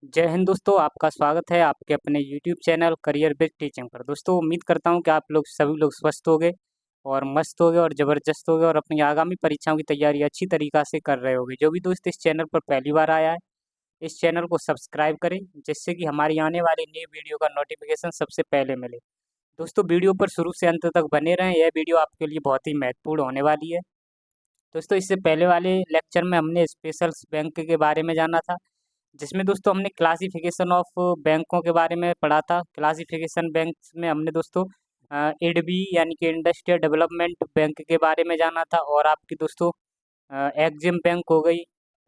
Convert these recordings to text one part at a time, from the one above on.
जय हिंद दोस्तों, आपका स्वागत है आपके अपने YouTube channel career based teaching पर। दोस्तों उम्मीद करता हूं कि आप लोग सभी लोग स्वस्थ होंगे और मस्त होंगे और ज़बरदस्त होंगे और अपनी आगामी परीक्षाओं की तैयारी अच्छी तरीक़ा से कर रहे होंगे। जो भी दोस्त इस चैनल पर पहली बार आया है, इस चैनल को सब्सक्राइब करें जिससे कि हमारी आने वाली नई वीडियो का नोटिफिकेशन सबसे पहले मिले। दोस्तों वीडियो पर शुरू से अंत तक बने रहें, यह वीडियो आपके लिए बहुत ही महत्वपूर्ण होने वाली है। दोस्तों इससे पहले वाले लेक्चर में हमने स्पेशल बैंक के बारे में जाना था, जिसमें दोस्तों हमने क्लासिफिकेशन ऑफ बैंकों के बारे में पढ़ा था। क्लासिफिकेशन बैंक्स में हमने दोस्तों IDB यानी कि इंडस्ट्रियल डेवलपमेंट बैंक के बारे में जाना था, और आपकी दोस्तों एग्जिम बैंक हो गई,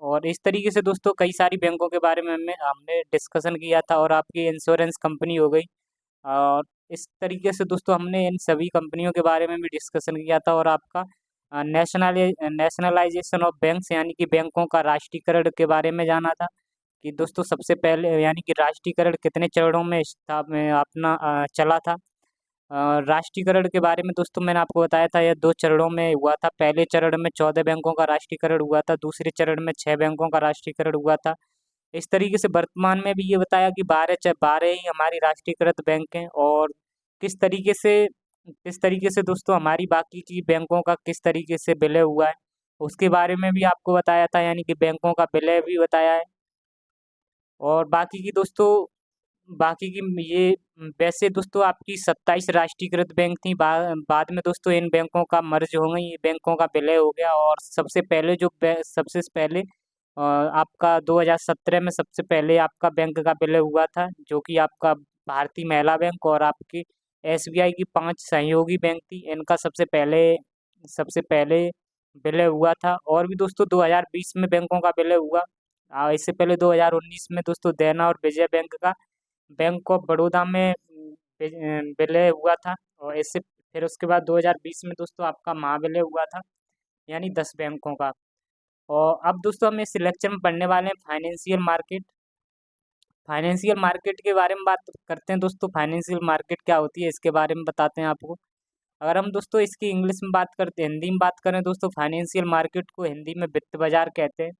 और इस तरीके से दोस्तों कई सारी बैंकों के बारे में हमने डिस्कशन किया था, और आपकी इंश्योरेंस कंपनी हो गई। और इस तरीके से दोस्तों हमने इन सभी कंपनियों के बारे में भी डिस्कशन किया था, और आपका नेशनलाइजेशन ऑफ बैंक्स यानी कि बैंकों का राष्ट्रीयकरण के बारे में जाना था कि दोस्तों सबसे पहले यानी कि राष्ट्रीयकरण कितने चरणों में अपना चला था। राष्ट्रीयकरण के बारे में दोस्तों मैंने आपको बताया था, यह 2 चरणों में हुआ था। पहले चरण में 14 बैंकों का राष्ट्रीयकरण हुआ था, दूसरे चरण में 6 बैंकों का राष्ट्रीयकरण हुआ था। इस तरीके से वर्तमान में भी ये बताया कि 12 ही हमारी राष्ट्रीयकृत बैंक हैं, और किस तरीके से दोस्तों हमारी बाकी की बैंकों का किस तरीके से विलय हुआ है, उसके बारे में भी आपको बताया था, यानी कि बैंकों का विलय भी बताया है। और बाकी की ये वैसे दोस्तों आपकी 27 राष्ट्रीयकृत बैंक थी। बाद में दोस्तों इन बैंकों का मर्ज हो गई, बैंकों का विलय हो गया, और सबसे पहले आपका 2017 में सबसे पहले आपका बैंक का विलय हुआ था, जो कि आपका भारतीय महिला बैंक और आपकी SBI की 5 सहयोगी बैंक थी, इनका सबसे पहले विलय हुआ था। और भी दोस्तों 2020 में बैंकों का विलय हुआ। इससे पहले 2019 में दोस्तों देना और विजय बैंक का बैंक ऑफ बड़ौदा में विलय हुआ था, और इससे फिर उसके बाद 2020 में दोस्तों आपका महाविलय हुआ था, यानी 10 बैंकों का। और अब दोस्तों हम इस लेक्चर में पढ़ने वाले हैं फाइनेंशियल मार्केट। फाइनेंशियल मार्केट के बारे में बात करते हैं दोस्तों। फाइनेंशियल मार्केट क्या होती है इसके बारे में बताते हैं आपको। अगर हम दोस्तों इसकी इंग्लिश में बात करते हैं, हिंदी में बात करें दोस्तों, फाइनेंशियल मार्केट को हिंदी में वित्त बाजार कहते हैं।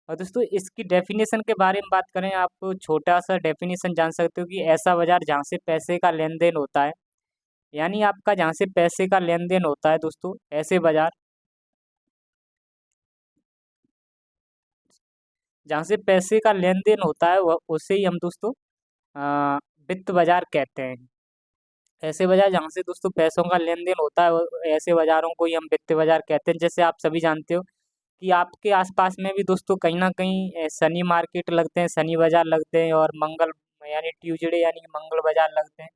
और दोस्तों इसकी डेफिनेशन के बारे में बात करें, आप छोटा सा डेफिनेशन जान सकते हो कि ऐसा बाजार जहाँ से पैसे का लेन देन होता है, यानी आपका जहाँ से पैसे का लेन देन होता है दोस्तों, ऐसे बाजार जहाँ से पैसे का लेन देन होता है वह उसे ही हम दोस्तों अ, वित्त बाजार कहते हैं। ऐसे बाजार जहाँ से दोस्तों पैसों का लेन देन होता है, ऐसे बाजारों को ही हम वित्त बाजार कहते हैं। जैसे आप सभी जानते हो कि आपके आसपास में भी दोस्तों कहीं ना कहीं शनि मार्केट लगते हैं, शनि बाजार लगते हैं, और मंगल यानी ट्यूजडे यानी कि मंगल बाजार लगते हैं।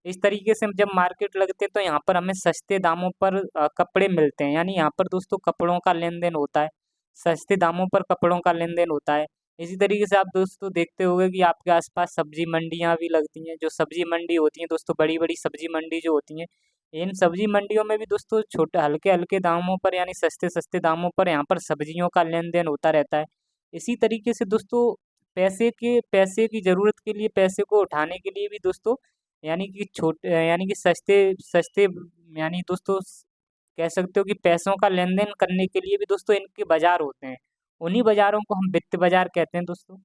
इस तरीके से जब मार्केट लगते हैं तो यहाँ पर हमें सस्ते दामों पर कपड़े मिलते हैं, यानी यहाँ पर दोस्तों कपड़ों का लेन देन होता है। सस्ते दामों पर कपड़ों का लेन देन होता है। इसी तरीके से आप दोस्तों देखते होंगे कि आपके आसपास सब्जी मंडियाँ भी लगती हैं। जो सब्जी मंडी होती हैं दोस्तों, बड़ी बड़ी सब्जी मंडी जो होती हैं, इन सब्जी मंडियों में भी दोस्तों छोटे हल्के हल्के दामों पर यानी सस्ते सस्ते दामों पर यहाँ पर सब्जियों का लेन देन होता रहता है। इसी तरीके से दोस्तों पैसे की ज़रूरत के लिए, पैसे को उठाने के लिए भी दोस्तों यानी कि सस्ते सस्ते यानी दोस्तों कह सकते हो कि पैसों का लेन देन करने के लिए भी दोस्तों इनके बाजार होते हैं। उन्हीं बाजारों को हम वित्त बाजार कहते हैं दोस्तों।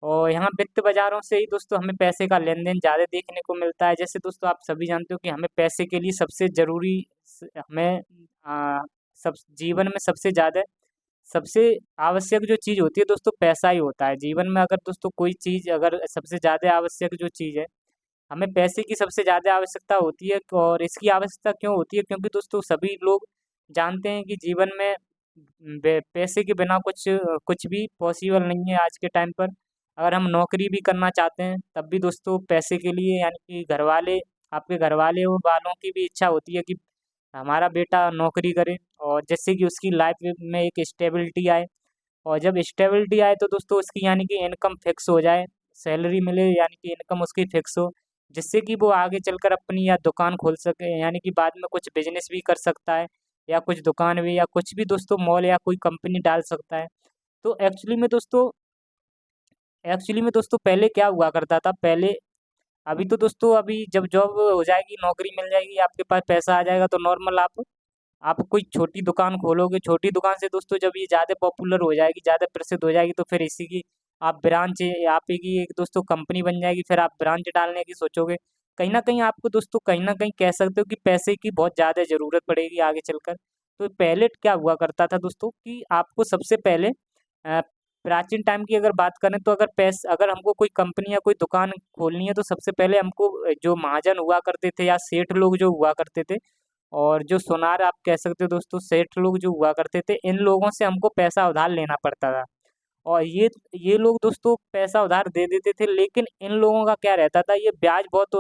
और यहाँ वित्त बाजारों से ही दोस्तों हमें पैसे का लेन देन ज़्यादा देखने को मिलता है। जैसे दोस्तों आप सभी जानते हो कि हमें पैसे के लिए सबसे ज़रूरी हमें सब जीवन में सबसे आवश्यक जो चीज़ होती है दोस्तों, पैसा ही होता है। जीवन में अगर दोस्तों कोई चीज़ अगर सबसे ज़्यादा आवश्यक जो चीज़ है, हमें पैसे की सबसे ज़्यादा आवश्यकता होती है। और इसकी आवश्यकता क्यों होती है? क्योंकि दोस्तों सभी लोग जानते हैं कि जीवन में पैसे के बिना कुछ कुछ भी पॉसिबल नहीं है आज के टाइम पर। अगर हम नौकरी भी करना चाहते हैं तब भी दोस्तों पैसे के लिए, यानी कि आपके घर वाले वालों की भी इच्छा होती है कि हमारा बेटा नौकरी करे, और जिससे कि उसकी लाइफ में एक स्टेबिलिटी आए। और जब स्टेबिलिटी आए तो दोस्तों उसकी यानी कि इनकम फिक्स हो जाए, सैलरी मिले यानी कि इनकम उसकी फिक्स हो, जिससे कि वो आगे चलकर अपनी या दुकान खोल सके, यानी कि बाद में कुछ बिजनेस भी कर सकता है, या कुछ दुकान भी, या कुछ भी दोस्तों मॉल या कोई कंपनी डाल सकता है। तो एक्चुअली में दोस्तों पहले क्या हुआ करता था पहले। अभी तो दोस्तों अभी जब जॉब हो जाएगी, नौकरी मिल जाएगी, आपके पास पैसा आ जाएगा, तो नॉर्मल आप कोई छोटी दुकान खोलोगे। छोटी दुकान से दोस्तों जब ये ज़्यादा पॉपुलर हो जाएगी, ज़्यादा प्रसिद्ध हो जाएगी, तो फिर इसी की आप ब्रांच, आप की एक दोस्तों कंपनी बन जाएगी, फिर आप ब्रांच डालने की सोचोगे। कहीं ना कहीं आपको दोस्तों कहीं ना कहीं कह सकते हो कि पैसे की बहुत ज़्यादा ज़रूरत पड़ेगी आगे चलकर। तो पहले क्या हुआ करता था दोस्तों कि आपको सबसे पहले अ, प्राचीन टाइम की अगर बात करें तो अगर हमको कोई कंपनी या कोई दुकान खोलनी है तो सबसे पहले हमको जो महाजन हुआ करते थे या सेठ लोग जो हुआ करते थे, और जो सोनार आप कह सकते हो दोस्तों, सेठ लोग जो हुआ करते थे, इन लोगों से हमको पैसा उधार लेना पड़ता था। और ये लोग दोस्तों पैसा उधार दे देते थे, लेकिन इन लोगों का क्या रहता था, ये ब्याज बहुत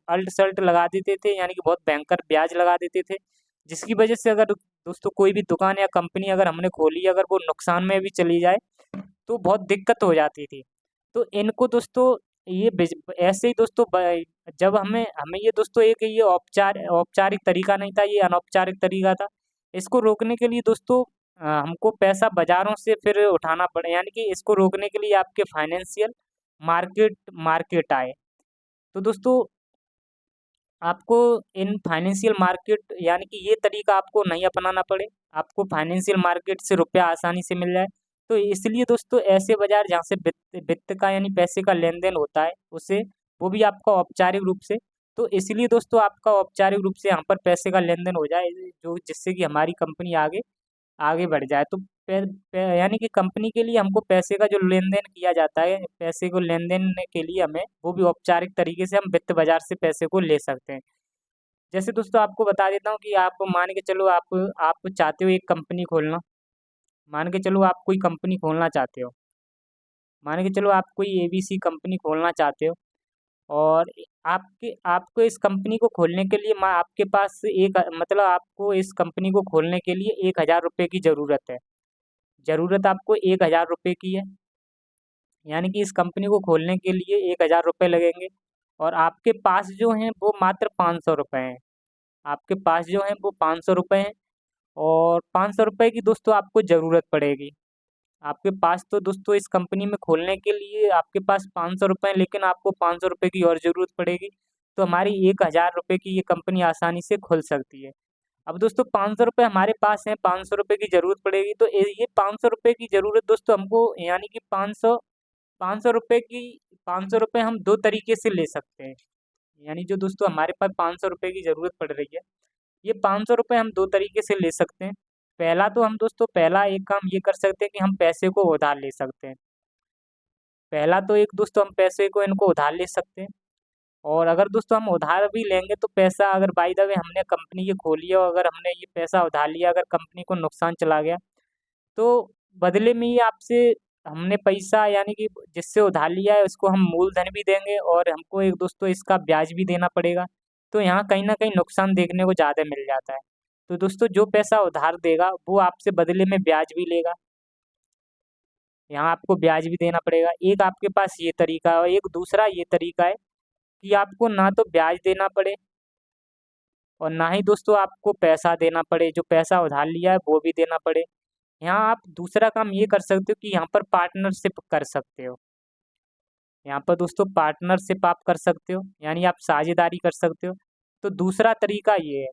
अल्ट सल्ट लगा देते थे, यानी कि बहुत भयंकर ब्याज लगा देते थे। जिसकी वजह से अगर दोस्तों कोई भी दुकान या कंपनी अगर हमने खोली, अगर वो नुकसान में भी चली जाए तो बहुत दिक्कत हो जाती थी। तो इनको दोस्तों ऐसे ही दोस्तों जब हमें हमें ये दोस्तों एक ये औपचारिक तरीका नहीं था, ये अनौपचारिक तरीका था। इसको रोकने के लिए दोस्तों हमको पैसा बाजारों से फिर उठाना पड़े, यानी कि इसको रोकने के लिए आपके फाइनेंशियल मार्केट मार्केट आए। तो दोस्तों आपको इन फाइनेंशियल मार्केट, यानी कि ये तरीका आपको नहीं अपनाना पड़े, आपको फाइनेंशियल मार्केट से रुपया आसानी से मिल जाए। तो इसलिए दोस्तों ऐसे बाजार जहाँ से वित्त वित्त का यानी पैसे का लेन देन होता है, उसे वो भी आपका औपचारिक रूप से। तो इसलिए दोस्तों आपका औपचारिक रूप से यहाँ पर पैसे का लेन देन हो जाए, जो जिससे कि हमारी कंपनी आगे आगे बढ़ जाए। तो यानी कि कंपनी के लिए हमको पैसे का जो लेन देन किया जाता है, पैसे को लेन देन के लिए हमें वो भी औपचारिक तरीके से हम वित्त बाजार से पैसे को ले सकते हैं। जैसे दोस्तों आपको बता देता हूँ कि आप मान के चलो, आप चाहते हो एक कंपनी खोलना। मान के चलो आप कोई कंपनी खोलना चाहते हो। मान के चलो आप कोई एबीसी कंपनी खोलना चाहते हो, और आपके आपको इस कंपनी को खोलने के लिए आपके पास एक मतलब आपको इस कंपनी को खोलने के लिए 1,000 रुपये की ज़रूरत है। ज़रूरत आपको 1,000 रुपये की है, यानी कि इस कंपनी को खोलने के लिए 1,000 रुपये लगेंगे। और आपके पास जो हैं वो मात्र 500 रुपये हैं। आपके पास जो हैं वो 500 रुपये हैं, और 500 रुपये की दोस्तों आपको ज़रूरत पड़ेगी। आपके पास तो दोस्तों इस कंपनी में खोलने के लिए आपके पास 500 रुपये हैं, लेकिन आपको 500 रुपये की और ज़रूरत पड़ेगी। तो हमारी 1,000 रुपये की ये कंपनी आसानी से खुल सकती है। अब दोस्तों 500 रुपये हमारे पास हैं, 500 रुपये की ज़रूरत पड़ेगी, तो ये 500 रुपये की ज़रूरत दोस्तों हमको, यानी कि 500 रुपये हम दो तरीके से ले सकते हैं। यानी जो दोस्तों हमारे पास 500 रुपये की ज़रूरत पड़ रही है, ये 500 रुपये हम दो तरीके से ले सकते हैं। पहला तो हम दोस्तों पहला एक काम ये कर सकते हैं कि हम पैसे को उधार ले सकते हैं। पहला तो एक दोस्तों हम पैसे को इनको उधार ले सकते हैं। और अगर दोस्तों हम उधार भी लेंगे तो पैसा, अगर बाय द वे हमने कंपनी ये खोली है और अगर हमने ये पैसा उधार लिया, अगर कंपनी को नुकसान चला गया, तो बदले में ये आपसे हमने पैसा, यानी कि जिससे उधार लिया है उसको हम मूलधन भी देंगे, और हमको एक दोस्तों इसका ब्याज भी देना पड़ेगा। तो यहाँ कहीं ना कहीं नुकसान देखने को ज़्यादा मिल जाता है। तो दोस्तों जो पैसा उधार देगा वो आपसे बदले में ब्याज भी लेगा, यहाँ आपको ब्याज भी देना पड़ेगा। एक आपके पास ये तरीका है, और एक दूसरा ये तरीका है कि आपको ना तो ब्याज देना पड़े, और ना ही दोस्तों आपको पैसा देना पड़े, जो पैसा उधार लिया है वो भी देना पड़े। यहाँ आप दूसरा काम ये कर सकते हो कि यहाँ पर पार्टनरशिप कर सकते हो। यहाँ पर दोस्तों पार्टनरशिप आप कर सकते हो, यानी आप साझेदारी कर सकते हो। तो दूसरा तरीका ये है,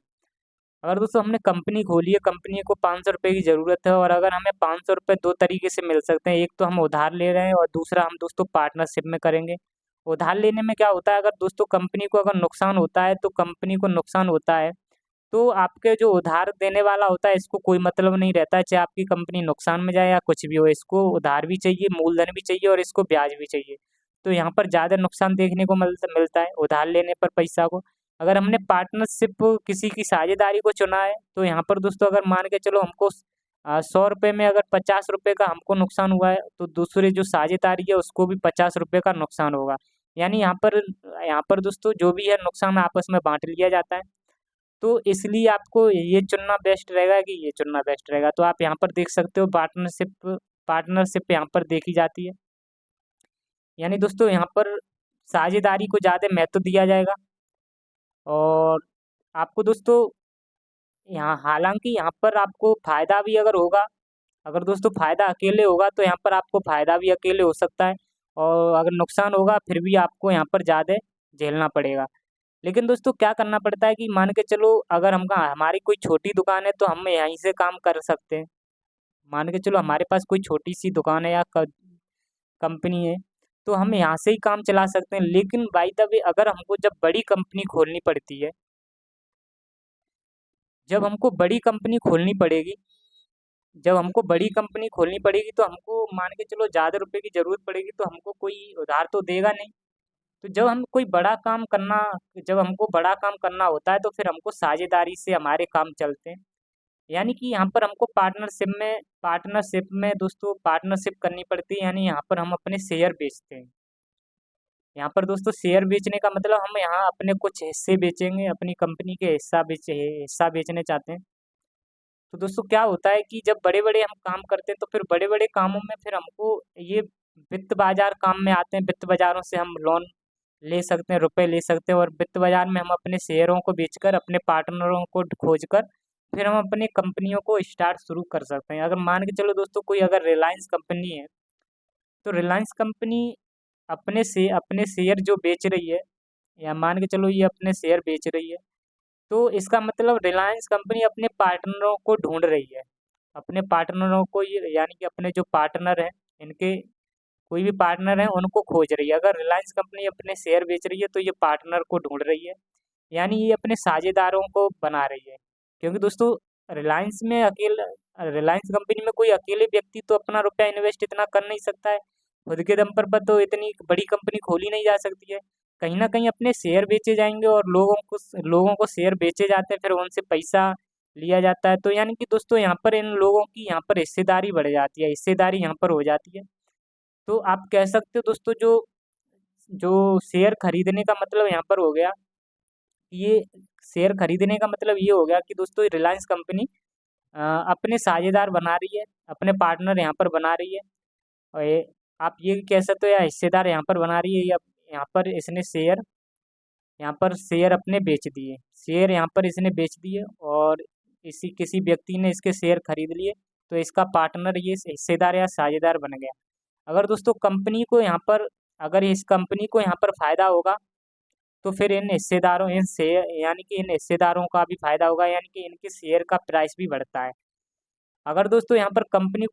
अगर दोस्तों हमने कंपनी खोली है, कंपनी को 500 रुपये की ज़रूरत है, और अगर हमें 500 रुपये दो तरीके से मिल सकते हैं। एक तो हम उधार ले रहे हैं, और दूसरा हम दोस्तों पार्टनरशिप में करेंगे। उधार लेने में क्या होता है, अगर दोस्तों कंपनी को अगर नुकसान होता है, तो कंपनी को नुकसान होता है, तो आपके जो उधार देने वाला होता है इसको कोई मतलब नहीं रहता है, चाहे आपकी कंपनी नुकसान में जाए या कुछ भी हो, इसको उधार भी चाहिए, मूलधन भी चाहिए, और इसको ब्याज भी चाहिए। तो यहाँ पर ज़्यादा नुकसान देखने को मिलता है उधार लेने पर पैसा को। अगर हमने पार्टनरशिप किसी की साझेदारी को चुना है, तो यहाँ पर दोस्तों अगर मान के चलो हमको 100 रुपये में अगर 50 रुपये का हमको नुकसान हुआ है, तो दूसरे जो साझेदारी है उसको भी 50 रुपये का नुकसान होगा। यानी यहाँ पर दोस्तों जो भी है नुकसान आपस में बांट लिया जाता है। तो इसलिए आपको ये चुनना बेस्ट रहेगा कि ये चुनना बेस्ट रहेगा। तो आप यहाँ पर देख सकते हो पार्टनरशिप पार्टनरशिप यहाँ पर देखी जाती है। यानी दोस्तों यहाँ पर साझेदारी को ज़्यादा महत्व दिया जाएगा। और आपको दोस्तों यहाँ, हालांकि यहाँ पर आपको फ़ायदा भी अगर होगा, अगर दोस्तों फ़ायदा अकेले होगा तो यहाँ पर आपको फ़ायदा भी अकेले हो सकता है, और अगर नुकसान होगा फिर भी आपको यहाँ पर ज़्यादा झेलना पड़ेगा। लेकिन दोस्तों क्या करना पड़ता है कि मान के चलो अगर हमारी कोई छोटी दुकान है तो हम यहीं से काम कर सकते हैं। मान के चलो हमारे पास कोई छोटी सी दुकान है, या कंपनी है, तो हम यहाँ से ही काम चला सकते हैं। लेकिन बाय द वे अगर हमको जब बड़ी कंपनी खोलनी पड़ती है, जब हमको बड़ी कंपनी खोलनी पड़ेगी जब हमको बड़ी कंपनी खोलनी पड़ेगी तो हमको मान के चलो ज़्यादा रुपए की ज़रूरत पड़ेगी, तो हमको कोई उधार तो देगा नहीं। तो जब हमको बड़ा काम करना होता है तो फिर हमको साझेदारी से हमारे काम चलते हैं। यानी कि यहाँ पर हमको पार्टनरशिप करनी पड़ती है, यानी यहाँ पर हम अपने शेयर बेचते हैं। यहाँ पर दोस्तों शेयर बेचने का मतलब हम यहाँ अपने कुछ हिस्से बेचेंगे, अपनी कंपनी के हिस्सा बेचने चाहते हैं। तो दोस्तों क्या होता है कि जब बड़े-बड़े हम काम करते हैं तो फिर बड़े-बड़े कामों में फिर हमको ये वित्त बाजार काम में आते हैं। वित्त बाजारों से हम लोन ले सकते हैं, रुपए ले सकते हैं और वित्त बाजार में हम अपने शेयरों को बेचकर अपने पार्टनरों को खोजकर फिर हम अपनी कंपनियों को स्टार्ट शुरू कर सकते हैं। अगर मान के चलो दोस्तों कोई अगर रिलायंस कंपनी है, तो रिलायंस कंपनी अपने शेयर जो बेच रही है, या मान के चलो ये अपने शेयर बेच रही है, तो इसका मतलब रिलायंस कंपनी अपने पार्टनरों को ढूंढ रही है। अपने पार्टनरों को ये यानी कि अपने जो पार्टनर हैं, इनके कोई भी पार्टनर है उनको खोज रही है। अगर रिलायंस कंपनी अपने शेयर बेच रही है तो ये पार्टनर को ढूंढ रही है, यानी ये अपने साझेदारों को बना रही है। क्योंकि दोस्तों रिलायंस कंपनी में कोई अकेले व्यक्ति तो अपना रुपया इन्वेस्ट इतना कर नहीं सकता है। खुद के दम पर तो इतनी बड़ी कंपनी खोली नहीं जा सकती है। कहीं न कहीं अपने शेयर बेचे जाएँगे और लोगों को शेयर बेचे जाते हैं, फिर उनसे पैसा लिया जाता है। तो यानी कि दोस्तों यहाँ पर इन लोगों की यहाँ पर हिस्सेदारी बढ़ जाती है, हिस्सेदारी यहाँ पर हो जाती है। तो आप कह सकते हो दोस्तों जो जो शेयर खरीदने का मतलब यहाँ पर हो गया, ये शेयर खरीदने का मतलब ये हो गया कि दोस्तों रिलायंस कंपनी अ, अपने साझेदार बना रही है, अपने पार्टनर यहाँ पर बना रही है। और आप ये कह सकते हो या हिस्सेदार यहाँ पर बना रही है, या यहाँ पर इसने शेयर अपने बेच दिए। शेयर यहाँ पर इसने बेच दिए और इसी किसी व्यक्ति ने इसके शेयर खरीद लिए, तो इसका पार्टनर ये हिस्सेदार या साझेदार बन गया। अगर दोस्तों कंपनी को यहाँ पर अगर इस कंपनी को यहाँ पर फायदा होगा, तो फिर इन हिस्सेदारों का भी फायदा होगा, यानी कि इनके शेयर का प्राइस भी बढ़ता है। अगर दोस्तों यहाँ पर कंपनी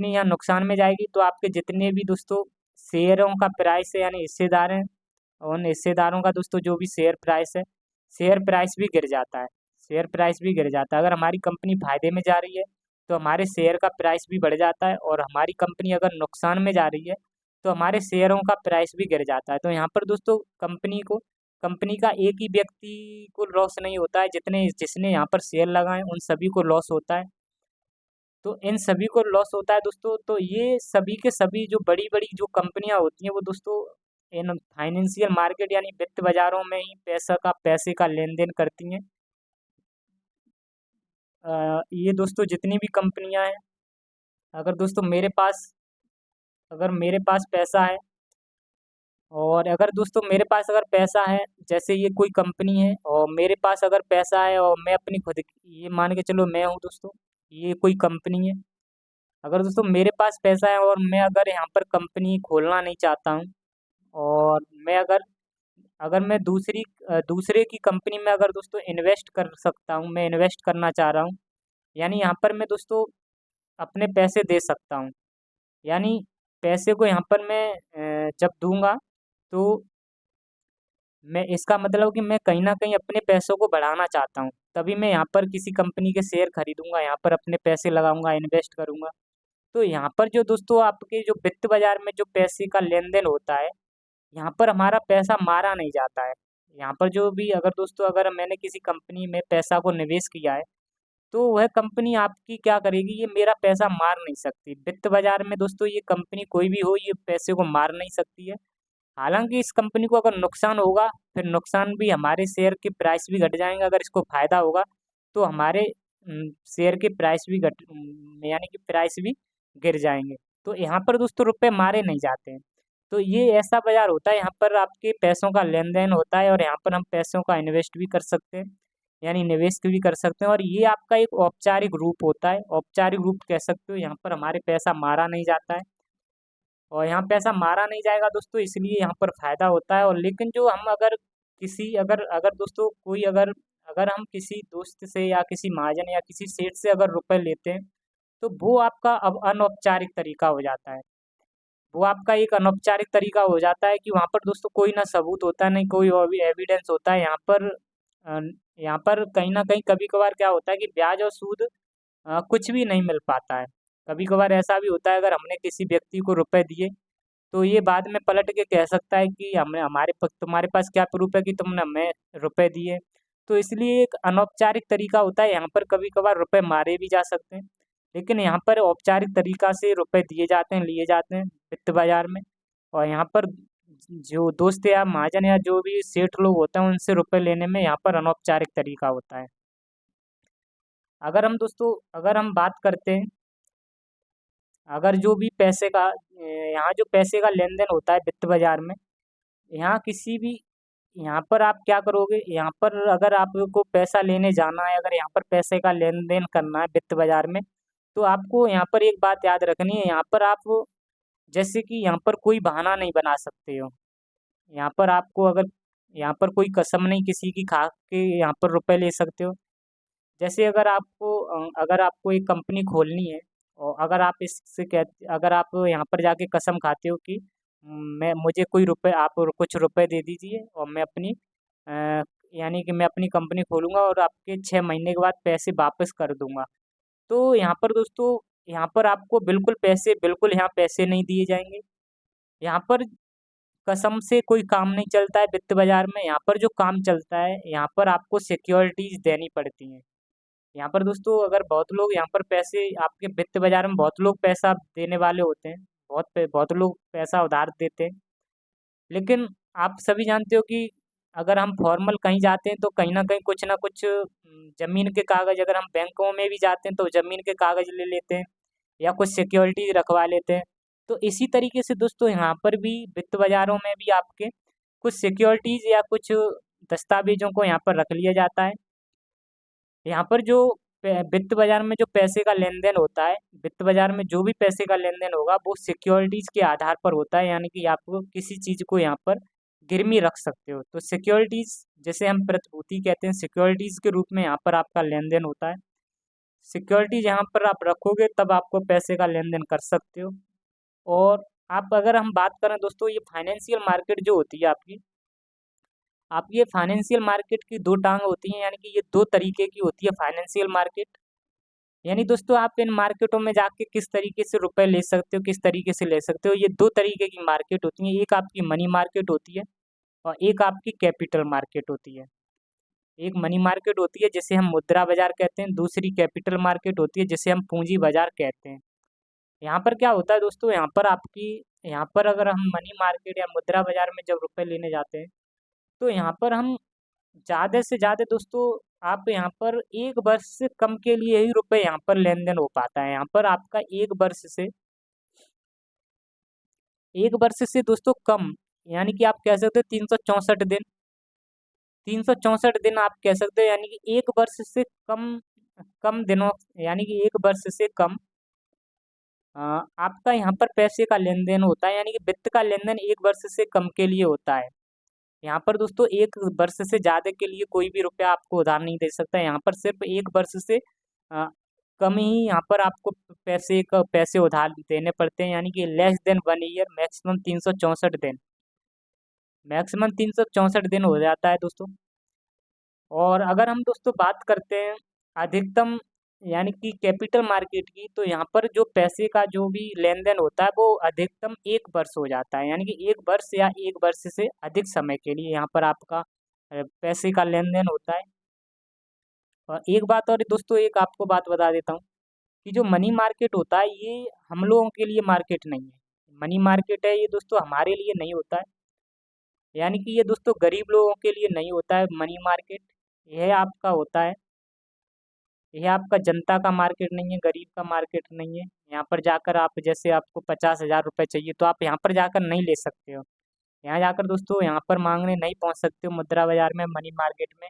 यहाँ नुकसान में जाएगी, तो आपके जितने भी दोस्तों शेयरों का प्राइस है, यानी हिस्सेदार हैं, उन हिस्सेदारों का दोस्तों जो भी शेयर प्राइस भी गिर जाता है। शेयर प्राइस भी गिर जाता है। अगर हमारी कंपनी फायदे में जा रही है, तो हमारे शेयर का प्राइस भी बढ़ जाता है, और हमारी कंपनी अगर नुकसान में जा रही है, तो हमारे शेयरों का प्राइस भी गिर जाता है। तो यहाँ पर दोस्तों कंपनी का एक ही व्यक्ति को लॉस नहीं होता है, जिसने यहाँ पर शेयर लगाए उन सभी को लॉस होता है। तो इन सभी को लॉस होता है दोस्तों। तो ये सभी के सभी जो बड़ी-बड़ी जो कंपनियाँ होती हैं वो दोस्तों इन फाइनेंशियल मार्केट यानी वित्त बाज़ारों में ही पैसे का लेन-देन करती हैं। ये दोस्तों जितनी भी कंपनियाँ हैं, अगर दोस्तों मेरे पास पैसा है, और अगर दोस्तों मेरे पास अगर पैसा है, जैसे ये कोई कंपनी है और मेरे पास अगर पैसा है और मैं अपनी खुद की ये मान के चलो मैं हूँ दोस्तों, ये कोई कंपनी है। अगर दोस्तों मेरे पास पैसा है और मैं अगर यहाँ पर कंपनी खोलना नहीं चाहता हूँ, और मैं अगर अगर मैं दूसरे की कंपनी में अगर दोस्तों इन्वेस्ट कर सकता हूँ, मैं इन्वेस्ट करना चाह रहा हूँ, यानी यहाँ पर मैं दोस्तों अपने पैसे दे सकता हूँ। यानी पैसे को यहाँ पर मैं जब दूंगा, तो मैं इसका मतलब कि मैं कहीं न कहीं अपने पैसों को बढ़ाना चाहता हूँ। तभी मैं यहाँ पर किसी कंपनी के शेयर खरीदूँगा, यहाँ पर अपने पैसे लगाऊँगा, इन्वेस्ट करूँगा। तो यहाँ पर जो दोस्तों आपके जो वित्त बाज़ार में जो पैसे का लेन-देन होता है, यहाँ पर हमारा पैसा मारा नहीं जाता है। यहाँ पर जो भी अगर दोस्तों अगर मैंने किसी कंपनी में पैसा को निवेश किया है, तो वह कंपनी आपकी क्या करेगी, ये मेरा पैसा मार नहीं सकती। वित्त बाज़ार में दोस्तों ये कंपनी कोई भी हो, ये पैसे को मार नहीं सकती है। हालाँकि इस कंपनी को अगर नुकसान होगा, फिर नुकसान भी हमारे शेयर के प्राइस भी घट जाएँगे, अगर इसको फ़ायदा होगा, तो हमारे शेयर के यानी कि प्राइस भी गिर जाएँगे। तो यहाँ पर दोस्तों रुपए मारे नहीं जाते हैं। तो ये ऐसा बाज़ार होता है, यहाँ पर आपके पैसों का लेन-देन होता है और यहाँ पर हम पैसों का इन्वेस्ट भी कर सकते हैं, यानी निवेश भी कर सकते हैं, और ये आपका एक औपचारिक रूप होता है। औपचारिक रूप कह सकते हो, यहाँ पर हमारे पैसा मारा नहीं जाता है। और यहाँ पैसा मारा नहीं जाएगा दोस्तों, इसलिए यहाँ पर फ़ायदा होता है। और लेकिन जो हम अगर किसी अगर अगर दोस्तों कोई अगर अगर हम किसी दोस्त से या किसी महाजन या किसी सेठ से अगर रुपए लेते हैं, तो वो आपका अब अनौपचारिक तरीका हो जाता है। वो आपका एक अनौपचारिक तरीका हो जाता है कि वहाँ पर दोस्तों कोई ना सबूत होता है, नहीं कोई और एविडेंस होता है। अ, यहाँ पर कहीं न कहीं कभी-कभार क्या होता है कि ब्याज और सूद कुछ भी नहीं मिल पाता है। कभी-कभार ऐसा भी होता है, अगर हमने किसी व्यक्ति को रुपए दिए, तो ये बाद में पलट के कह सकता है कि हमने तुम्हारे पास क्या प्रूफ़ है कि तुमने हमें रुपए दिए। तो इसलिए एक अनौपचारिक तरीका होता है, यहाँ पर कभी-कभार रुपए मारे भी जा सकते हैं। लेकिन यहाँ पर औपचारिक तरीका से रुपए दिए जाते हैं, लिए जाते हैं वित्त बाज़ार में। और यहाँ पर जो दोस्त या महाजन या जो भी सेठ लोग होते हैं, उनसे रुपए लेने में यहाँ पर अनौपचारिक तरीका होता है। अगर हम बात करते हैं, अगर जो भी पैसे का यहाँ जो पैसे का लेन-देन होता है वित्त बाज़ार में, यहाँ किसी भी यहाँ पर आप क्या करोगे, यहाँ पर अगर आपको पैसा लेने जाना है, अगर यहाँ पर पैसे का लेन-देन करना है वित्त बाज़ार में, तो आपको यहाँ पर एक बात याद रखनी है, यहाँ पर आप जैसे कि यहाँ पर कोई बहाना नहीं बना सकते हो। यहाँ पर आपको अगर यहाँ पर कोई कसम नहीं किसी की खा के यहाँ पर रुपए ले सकते हो। जैसे अगर आपको एक कंपनी खोलनी है, और अगर आप यहाँ पर जाके कसम खाते हो कि मैं मुझे कोई रुपए आप कुछ रुपए दे दीजिए, और यानी कि मैं अपनी कंपनी खोलूँगा और आपके 6 महीने के बाद पैसे वापस कर दूँगा। तो यहाँ पर दोस्तों, यहाँ पर आपको बिल्कुल यहाँ पैसे नहीं दिए जाएँगे। यहाँ पर कसम से कोई काम नहीं चलता है वित्त बाज़ार में। यहाँ पर जो काम चलता है, यहाँ पर आपको सिक्योरिटीज़ देनी पड़ती हैं। यहाँ पर दोस्तों, अगर आपके वित्त बाज़ार में बहुत लोग पैसा देने वाले होते हैं, बहुत लोग पैसा उधार देते हैं। लेकिन आप सभी जानते हो कि अगर हम फॉर्मल कहीं जाते हैं, तो कहीं न कहीं कुछ न कुछ ज़मीन के कागज़, अगर हम बैंकों में भी जाते हैं, तो ज़मीन के कागज़ ले लेते हैं या कुछ सिक्योरिटीज़ रखवा लेते हैं। तो इसी तरीके से दोस्तों, यहाँ पर भी वित्त बाज़ारों में भी आपके कुछ सिक्योरिटीज़ या कुछ दस्तावेज़ों को यहाँ पर रख लिया जाता है। यहाँ पर जो वित्त बाजार में जो पैसे का लेन-देन होता है, वित्त बाजार में जो भी पैसे का लेन-देन होगा, वो सिक्योरिटीज़ के आधार पर होता है, यानी कि आप किसी चीज़ को यहाँ पर गिरवी रख सकते हो। तो सिक्योरिटीज़, जिसे हम प्रतिभूति कहते हैं, सिक्योरिटीज़ के रूप में यहाँ पर आपका लेन-देन होता है। सिक्योरिटीज़ यहाँ पर आप रखोगे, तब आपको पैसे का लेन-देन कर सकते हो। और अगर हम बात करें दोस्तों, ये फाइनेंशियल मार्केट जो होती है ये फाइनेंशियल मार्केट की 2 टाँग होती हैं, यानी कि ये 2 तरीके की होती है फाइनेंशियल मार्केट। यानी दोस्तों, आप इन मार्केटों में जाके किस तरीके से रुपए ले सकते हो, किस तरीके से ले सकते हो, ये 2 तरीके की मार्केट होती हैं। एक आपकी मनी मार्केट होती है, और एक आपकी कैपिटल मार्केट होती है। एक मनी मार्केट होती है जिसे हम मुद्रा बाज़ार कहते हैं, दूसरी कैपिटल मार्केट होती है जिसे हम पूँजी बाज़ार कहते हैं। यहाँ पर क्या होता है दोस्तों, यहाँ पर अगर हम मनी मार्केट या मुद्रा बाज़ार में जब रुपए लेने जाते हैं, तो यहाँ पर हम ज़्यादा से ज़्यादा दोस्तों, आप यहाँ पर 1 वर्ष से कम के लिए ही रुपए यहाँ पर लेन-देन हो पाता है। यहाँ पर आपका 1 वर्ष से दोस्तों कम, यानी कि आप कह सकते हो 364 दिन, 364 दिन आप कह सकते हो, यानी कि 1 वर्ष से कम कम दिनों यानी कि 1 वर्ष से कम आपका यहाँ पर पैसे का लेन-देन होता है, यानी कि वित्त का लेन-देन 1 वर्ष से कम के लिए होता है। यहाँ पर दोस्तों, 1 वर्ष से ज़्यादा के लिए कोई भी रुपया आपको उधार नहीं दे सकता है। यहाँ पर सिर्फ़ 1 वर्ष से अ, कम ही यहाँ पर आपको पैसे उधार देने पड़ते हैं, यानी कि लेस देन 1 ईयर, मैक्सिमम 364 दिन हो जाता है दोस्तों। और अगर हम दोस्तों बात करते हैं अधिकतम, यानी कि कैपिटल मार्केट की, तो यहाँ पर जो पैसे का जो भी लेन-देन होता है, वो अधिकतम 1 वर्ष हो जाता है, यानी कि 1 वर्ष या 1 वर्ष से अधिक समय के लिए यहाँ पर आपका पैसे का लेन-देन होता है। और एक बात और दोस्तों, एक आपको बात बता देता हूँ कि जो मनी मार्केट होता है, ये हम लोगों के लिए मार्केट नहीं है। मनी मार्केट है ये दोस्तों, हमारे लिए नहीं होता है। यानी कि ये दोस्तों गरीब लोगों के लिए नहीं होता है मनी मार्केट, यह आपका होता है, यह आपका जनता का मार्केट नहीं है, गरीब का मार्केट नहीं है। यहाँ पर जाकर आप, जैसे आपको 50,000 रुपये चाहिए, तो आप यहाँ पर जाकर नहीं ले सकते हो। यहाँ जाकर दोस्तों, यहाँ पर माँगने नहीं पहुँच सकते हो मुद्रा बाज़ार में, मनी मार्केट में।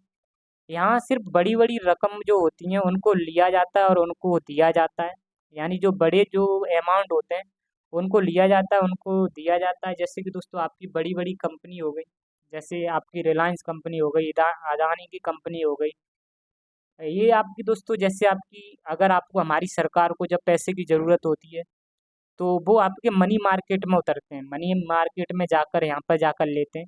यहाँ सिर्फ़ बड़ी-बड़ी रकम जो होती हैं, उनको लिया जाता है और उनको दिया जाता है। यानी जो अमाउंट होते हैं, उनको लिया जाता है, उनको दिया जाता है। जैसे कि दोस्तों, आपकी बड़ी-बड़ी कंपनी हो गई, जैसे आपकी रिलायंस कंपनी हो गई, अदानी की कंपनी हो गई, ये आपकी दोस्तों, जैसे आपकी अगर आपको हमारी सरकार को जब पैसे की ज़रूरत होती है तो वो आपके मनी मार्केट में उतरते हैं, मनी मार्केट में जाकर यहाँ पर जाकर लेते हैं।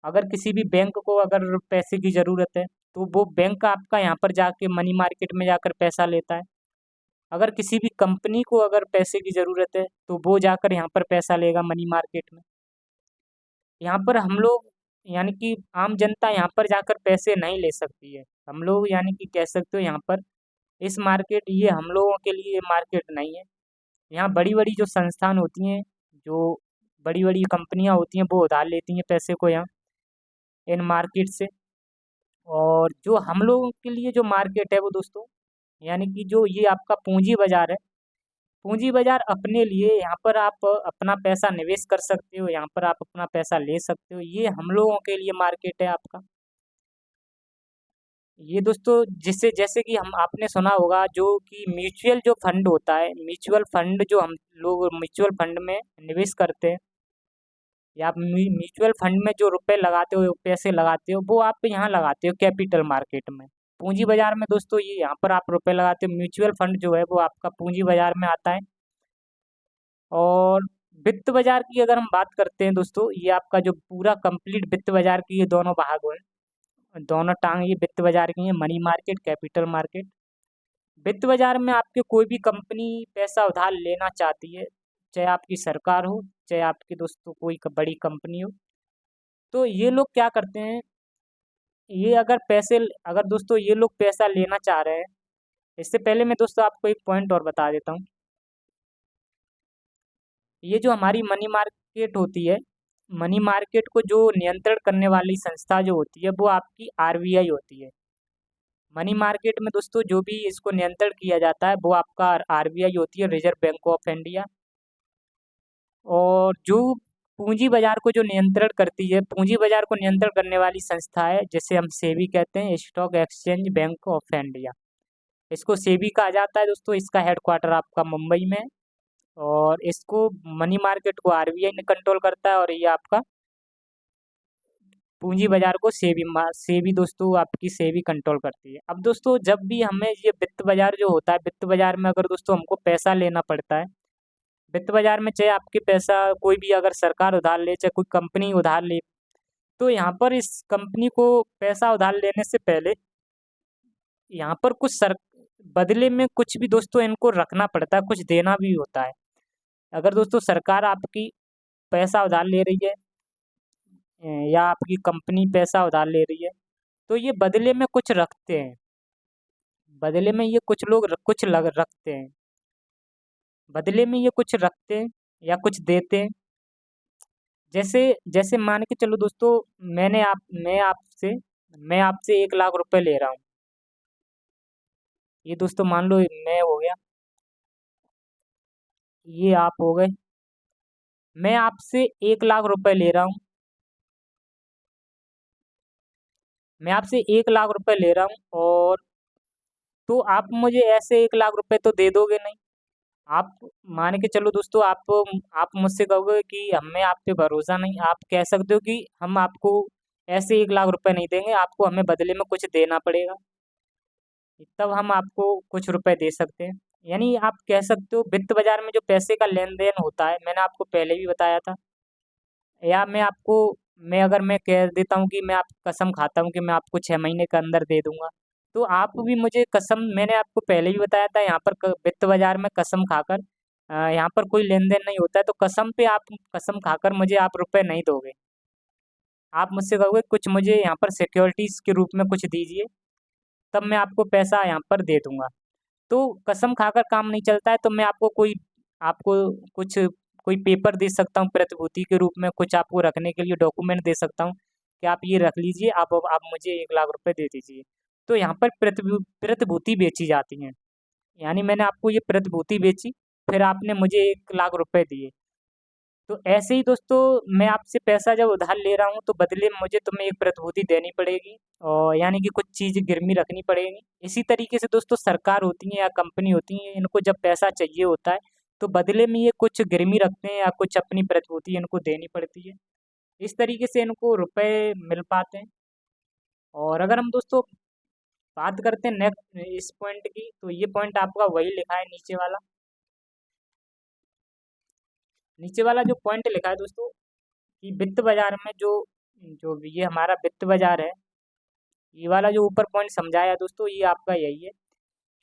अगर किसी भी बैंक को अगर पैसे की ज़रूरत है तो वो बैंक आपका यहाँ पर जाके मनी मार्केट में जाकर पैसा लेता है। अगर किसी भी कंपनी को अगर पैसे की ज़रूरत है तो वो जाकर यहाँ पर पैसा लेगा मनी मार्केट में। यहाँ पर हम लोग यानी कि आम जनता यहाँ पर जाकर पैसे नहीं ले सकती है। हम लोग यानी कि कह सकते हो यहाँ पर इस मार्केट, ये हम लोगों के लिए मार्केट नहीं है। यहाँ बड़ी-बड़ी जो संस्थान होती हैं, जो बड़ी-बड़ी कंपनियाँ होती हैं, वो उधार लेती हैं पैसे को यहाँ इन मार्केट से। और जो हम लोगों के लिए जो मार्केट है वो दोस्तों, यानी कि जो ये आपका पूंजी बाजार है, पूंजी बाजार अपने लिए यहाँ पर आप अपना पैसा निवेश कर सकते हो, यहाँ पर आप अपना पैसा ले सकते हो। ये हम लोगों के लिए मार्केट है आपका। ये दोस्तों जिससे जैसे कि हम आपने सुना होगा जो कि म्यूचुअल जो फंड होता है, म्यूचुअल फंड जो हम लोग म्यूचुअल फंड में निवेश करते हैं, या आप म्यूचुअल फंड में जो रुपए लगाते हो, पैसे लगाते हो, वो आप यहाँ लगाते हो कैपिटल मार्केट में। पूंजी बाजार में दोस्तों ये यहाँ पर आप रुपए लगाते हो, म्यूचुअल फंड जो है वो आपका पूंजी बाजार में आता है। और वित्त बाजार की अगर हम बात करते हैं दोस्तों, ये आपका जो पूरा कंप्लीट वित्त बाजार की ये दोनों भाग हुए हैं, दोनों टांग ये वित्त बाजार की है, मनी मार्केट, कैपिटल मार्केट। वित्त बाजार में आपके कोई भी कंपनी पैसा उधार लेना चाहती है, चाहे आपकी सरकार हो, चाहे आपके दोस्तों कोई बड़ी कंपनी हो, तो ये लोग क्या करते हैं, ये अगर दोस्तों ये लोग पैसा लेना चाह रहे हैं, इससे पहले मैं दोस्तों आपको एक पॉइंट और बता देता हूँ। ये जो हमारी मनी मार्केट होती है, मनी मार्केट को जो नियंत्रण करने वाली संस्था जो होती है वो आपकी आरबीआई होती है। मनी मार्केट में दोस्तों जो भी इसको नियंत्रण किया जाता है वो आपका आरबीआई होती है, रिजर्व बैंक ऑफ इंडिया। और जो पूंजी बाजार को जो नियंत्रण करती है, पूंजी बाजार को नियंत्रण करने वाली संस्था है जिसे हम सेबी कहते हैं, stock exchange bank of India. इसको सेबी कहा जाता है दोस्तों, इसका हेडक्वार्टर आपका मुंबई में है। और इसको मनी मार्केट को आरबीआई ने कंट्रोल करता है, और ये आपका पूंजी बाजार को सेबी दोस्तों आपकी सेबी कंट्रोल करती है। अब दोस्तों जब भी हमें ये वित्त बाजार जो होता है, वित्त बाजार में अगर दोस्तों हमको पैसा लेना पड़ता है, वित्त बाजार में चाहे आपके पैसा कोई भी अगर सरकार उधार ले, चाहे कोई कंपनी उधार ले, तो यहाँ पर इस कंपनी को पैसा उधार लेने से पहले यहाँ पर कुछ सर बदले में कुछ भी दोस्तों इनको रखना पड़ता है, कुछ देना भी होता है। अगर दोस्तों सरकार आपकी पैसा उधार ले रही है, या आपकी कंपनी पैसा उधार ले रही है, तो ये बदले में कुछ रखते हैं, बदले में ये कुछ लोग कुछ रखते हैं, बदले में ये कुछ रखते हैं या कुछ देते हैं। जैसे जैसे मान के चलो दोस्तों, मैंने आप मैं आपसे 1 लाख रुपए ले रहा हूँ। ये दोस्तों मान लो मैं हो गया, ये आप हो गए। मैं आपसे 1 लाख रुपए ले रहा हूँ, मैं आपसे 1 लाख रुपए ले रहा हूँ, और तो आप मुझे ऐसे 1 लाख रुपए तो दे दोगे नहीं। आप मान के चलो दोस्तों, आप मुझसे कहोगे कि हमें आप पे भरोसा नहीं, आप कह सकते हो कि हम आपको ऐसे 1 लाख रुपए नहीं देंगे, आपको हमें बदले में कुछ देना पड़ेगा, तब हम आपको कुछ रुपए दे सकते हैं। यानी आप कह सकते हो वित्त बाजार में जो पैसे का लेन देन होता है, मैंने आपको पहले भी बताया था। या मैं अगर मैं कह देता हूँ कि मैं आप कसम खाता हूँ कि मैं आपको 6 महीने के अंदर दे दूंगा, तो आप भी मुझे कसम, मैंने आपको पहले भी बताया था, यहाँ पर वित्त बाजार में कसम खाकर यहाँ पर कोई लेन देन नहीं होता है, तो कसम पे आप कसम खाकर मुझे आप रुपए नहीं दोगे। आप मुझसे कहोगे कुछ मुझे यहाँ पर सिक्योरिटीज के रूप में कुछ दीजिए, तब मैं आपको पैसा यहाँ पर दे दूंगा। तो कसम खाकर काम नहीं चलता है, तो मैं आपको कुछ कोई पेपर दे सकता हूँ प्रतिभूति के रूप में, कुछ आपको रखने के लिए डॉक्यूमेंट दे सकता हूँ कि आप ये रख लीजिए, आप मुझे 1 लाख रुपए दे दीजिए। तो यहाँ पर प्रतिभूति बेची जाती हैं, यानी मैंने आपको ये प्रतिभूति बेची, फिर आपने मुझे 1 लाख रुपए दिए। तो ऐसे ही दोस्तों, मैं आपसे पैसा जब उधार ले रहा हूँ तो बदले में मुझे तुम्हें एक प्रतिभूति देनी पड़ेगी, और यानी कि कुछ चीज़ गिरवी रखनी पड़ेगी। इसी तरीके से दोस्तों सरकार होती है या कंपनी होती है, इनको जब पैसा चाहिए होता है तो बदले में ये कुछ गिरवी रखते हैं या कुछ अपनी प्रतिभूति इनको देनी पड़ती है। इस तरीके से इनको रुपए मिल पाते हैं। और अगर हम दोस्तों बात करते हैं नेक्स्ट इस पॉइंट की। तो ये पॉइंट आपका वही लिखा है नीचे वाला। नीचे वाला जो पॉइंट लिखा है दोस्तों कि वित्त बाजार में जो जो ये हमारा वित्त बाजार है, ये वाला जो ऊपर पॉइंट समझाया है दोस्तों, ये आपका यही है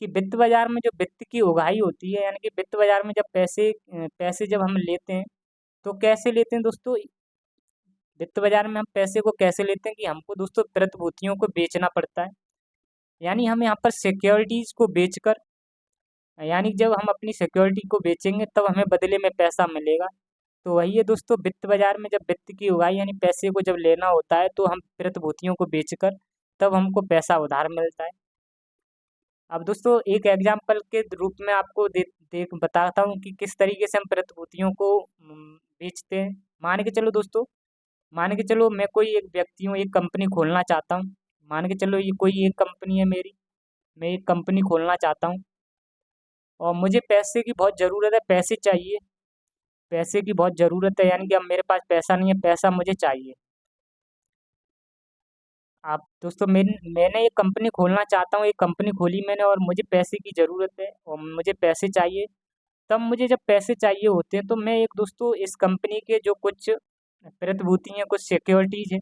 कि वित्त बाजार में जो वित्त की उगाही होती है, यानी कि वित्त बाजार में जब पैसे जब हम लेते हैं तो कैसे लेते हैं दोस्तों। वित्त बाजार में हम पैसे को कैसे लेते हैं कि हमको दोस्तों प्रतिभूतियों को बेचना पड़ता है। यानी हम यहाँ पर सिक्योरिटीज को बेचकर, यानी जब हम अपनी सिक्योरिटी को बेचेंगे तब हमें बदले में पैसा मिलेगा। तो वही है दोस्तों, वित्त बाजार में जब वित्त की उगाही यानी पैसे को जब लेना होता है तो हम प्रतिभूतियों को बेचकर तब हमको पैसा उधार मिलता है। अब दोस्तों एक एग्जाम्पल के रूप में आपको देख बताता हूँ कि किस तरीके से हम प्रतिभूतियों को बेचते हैं। मान के चलो दोस्तों, मान के चलो मैं कोई एक व्यक्ति हूँ, एक कंपनी खोलना चाहता हूँ। मान के चलो ये कोई एक कंपनी है मेरी, मैं एक कंपनी खोलना चाहता हूँ और मुझे पैसे की बहुत ज़रूरत है, पैसे चाहिए, पैसे की बहुत ज़रूरत है, यानी कि अब मेरे पास पैसा नहीं है, पैसा मुझे चाहिए। आप दोस्तों मैंने एक कंपनी खोलना चाहता हूँ, एक कंपनी खोली मैंने और मुझे पैसे की ज़रूरत है और मुझे पैसे चाहिए। तब मुझे जब पैसे चाहिए होते हैं तो मैं एक दोस्तों इस कंपनी के जो कुछ प्रतिभूति हैं, कुछ सिक्योरिटीज है,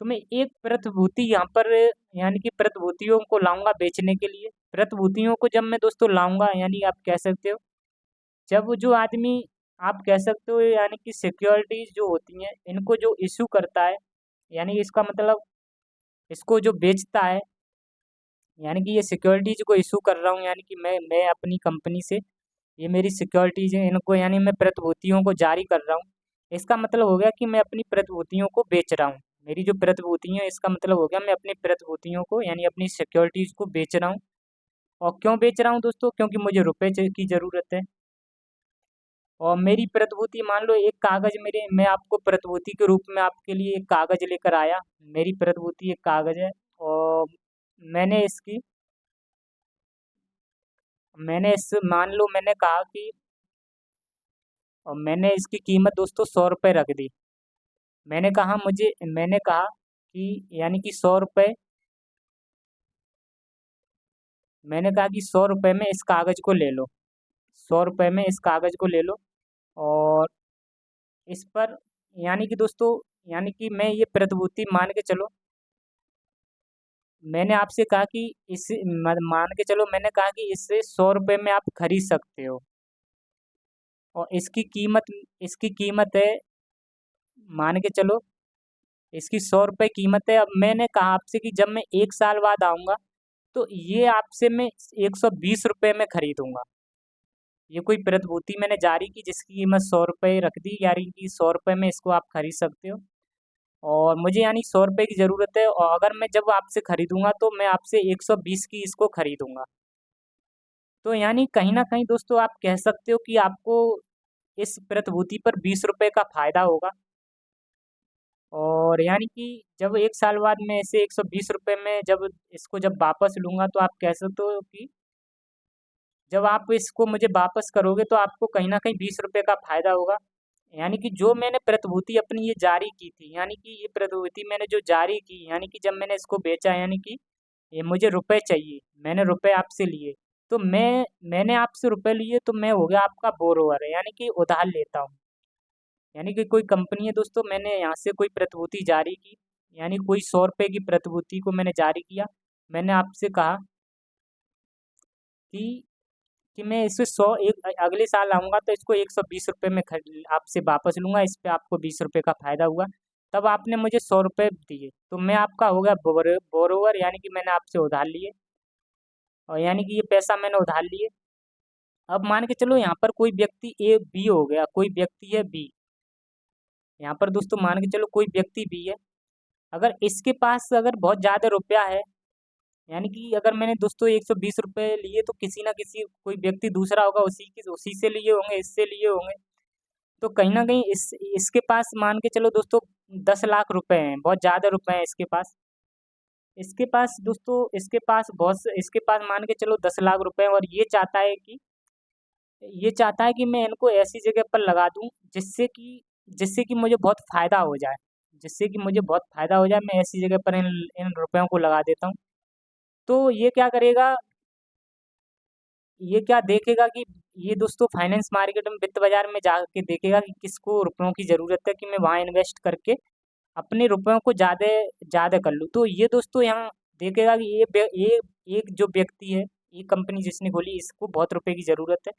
तो मैं एक प्रतिभूति यहाँ पर यानी कि प्रतिभूतियों को लाऊंगा बेचने के लिए। प्रतिभूतियों को जब मैं दोस्तों लाऊंगा, यानी आप कह सकते हो जब जो आदमी, आप कह सकते हो यानी कि सिक्योरिटीज जो होती हैं इनको जो इशू करता है, यानी इसका मतलब इसको जो बेचता है, यानी कि ये सिक्योरिटीज को इशू कर रहा हूँ, यानी कि मैं अपनी कंपनी से, ये मेरी सिक्योरिटीज है, इनको यानी मैं प्रतिभूतियों को जारी कर रहा हूँ। इसका मतलब हो गया कि मैं अपनी प्रतिभूतियों को बेच रहा हूँ। मेरी जो प्रतिभूतियाँ हैं, इसका मतलब हो गया मैं अपनी प्रतिभूतियों को यानी अपनी सिक्योरिटीज को बेच रहा हूँ। और क्यों बेच रहा हूँ दोस्तों, क्योंकि मुझे रुपए की ज़रूरत है। और मेरी प्रतिभूति मान लो एक कागज़, मेरे मैं आपको प्रतिभूति के रूप में आपके लिए एक कागज़ लेकर आया। मेरी प्रतिभूति एक कागज़ है और मैंने इसकी मैंने इस मान लो मैंने कहा कि, और मैंने इसकी कीमत दोस्तों 100 रुपये रख दी। मैंने कहा कि यानी कि 100 रुपये, मैंने कहा कि 100 रुपये में इस कागज़ को ले लो, 100 रुपये में इस कागज़ को ले लो। और इस पर यानी कि दोस्तों, यानी कि मैं ये प्रतिभूति मान के चलो, मैंने आपसे कहा कि मान के चलो मैंने कहा कि इससे 100 रुपये में आप खरीद सकते हो और इसकी कीमत है, मान के चलो इसकी 100 रुपये कीमत है। अब मैंने कहा आपसे कि जब मैं 1 साल बाद आऊँगा तो ये आपसे मैं 120 रुपये में खरीदूंगा। ये कोई प्रतिभूति मैंने जारी की जिसकी कीमत 100 रुपये रख दी, यानी कि 100 रुपये में इसको आप खरीद सकते हो और मुझे यानी 100 रुपये की ज़रूरत है, और अगर मैं जब आपसे खरीदूंगा तो मैं आपसे 120 की इसको खरीदूंगा। तो यानी कहीं ना कहीं दोस्तों आप कह सकते हो कि आपको इस प्रतिभूति पर 20 रुपये का फायदा होगा। और यानी कि जब 1 साल बाद मैं इसे 120 रुपये में जब इसको जब वापस लूंगा तो आप कह सकते हो कि जब आप इसको मुझे वापस करोगे तो आपको कहीं ना कहीं 20 रुपये का फायदा होगा। यानी कि जो मैंने प्रतिभूति अपनी ये जारी की थी, यानी कि ये प्रतिभूति मैंने जो जारी की, यानी कि जब मैंने इसको बेचा, यानी कि ये मुझे रुपए चाहिए, मैंने रुपए आपसे लिए, तो मैंने आपसे रुपए लिए तो मैं हो गया आपका बोरोवर, यानी कि उधार लेता हूँ। यानी कि कोई कंपनी है दोस्तों, मैंने यहाँ से कोई प्रतिभूति जारी की, यानी कोई 100 रुपये की प्रतिभूति को मैंने जारी किया। मैंने आपसे कहा कि मैं इसे अगले साल आऊँगा तो इसको 120 रुपये में आपसे वापस लूँगा, इस पे आपको 20 रुपये का फायदा हुआ। तब आपने मुझे 100 रुपये दिए तो मैं आपका हो गया बोरोवर, यानी कि मैंने आपसे उधार लिए और यानी कि ये पैसा मैंने उधार लिए। अब मान के चलो यहाँ पर कोई व्यक्ति ए बी हो गया, कोई व्यक्ति है बी, यहाँ पर दोस्तों मान के चलो कोई व्यक्ति बी है। अगर इसके पास अगर बहुत ज़्यादा रुपया है, यानी कि अगर मैंने दोस्तों 120 रुपये लिए तो किसी ना किसी कोई व्यक्ति दूसरा होगा, उसी से लिए होंगे, इससे लिए होंगे। तो कहीं ना कहीं इसके पास मान के चलो दोस्तों 10 लाख रुपए हैं, बहुत ज़्यादा रुपए हैं इसके पास। इसके पास दोस्तों, इसके पास मान के चलो 10 लाख रुपए हैं और ये चाहता है कि मैं इनको ऐसी जगह पर लगा दूं जिससे कि मुझे बहुत फ़ायदा हो जाए, मैं ऐसी जगह पर इन रुपयों को लगा देता हूँ। तो ये क्या करेगा, ये क्या देखेगा कि ये दोस्तों फाइनेंस मार्केट में वित्त बाजार में जाके देखेगा कि किसको रुपयों की ज़रूरत है कि मैं वहाँ इन्वेस्ट करके अपने रुपयों को ज़्यादा ज़्यादा कर लूँ। तो ये दोस्तों यहाँ देखेगा कि ये एक जो व्यक्ति है, ये कंपनी जिसने खोली इसको बहुत रुपए की ज़रूरत है।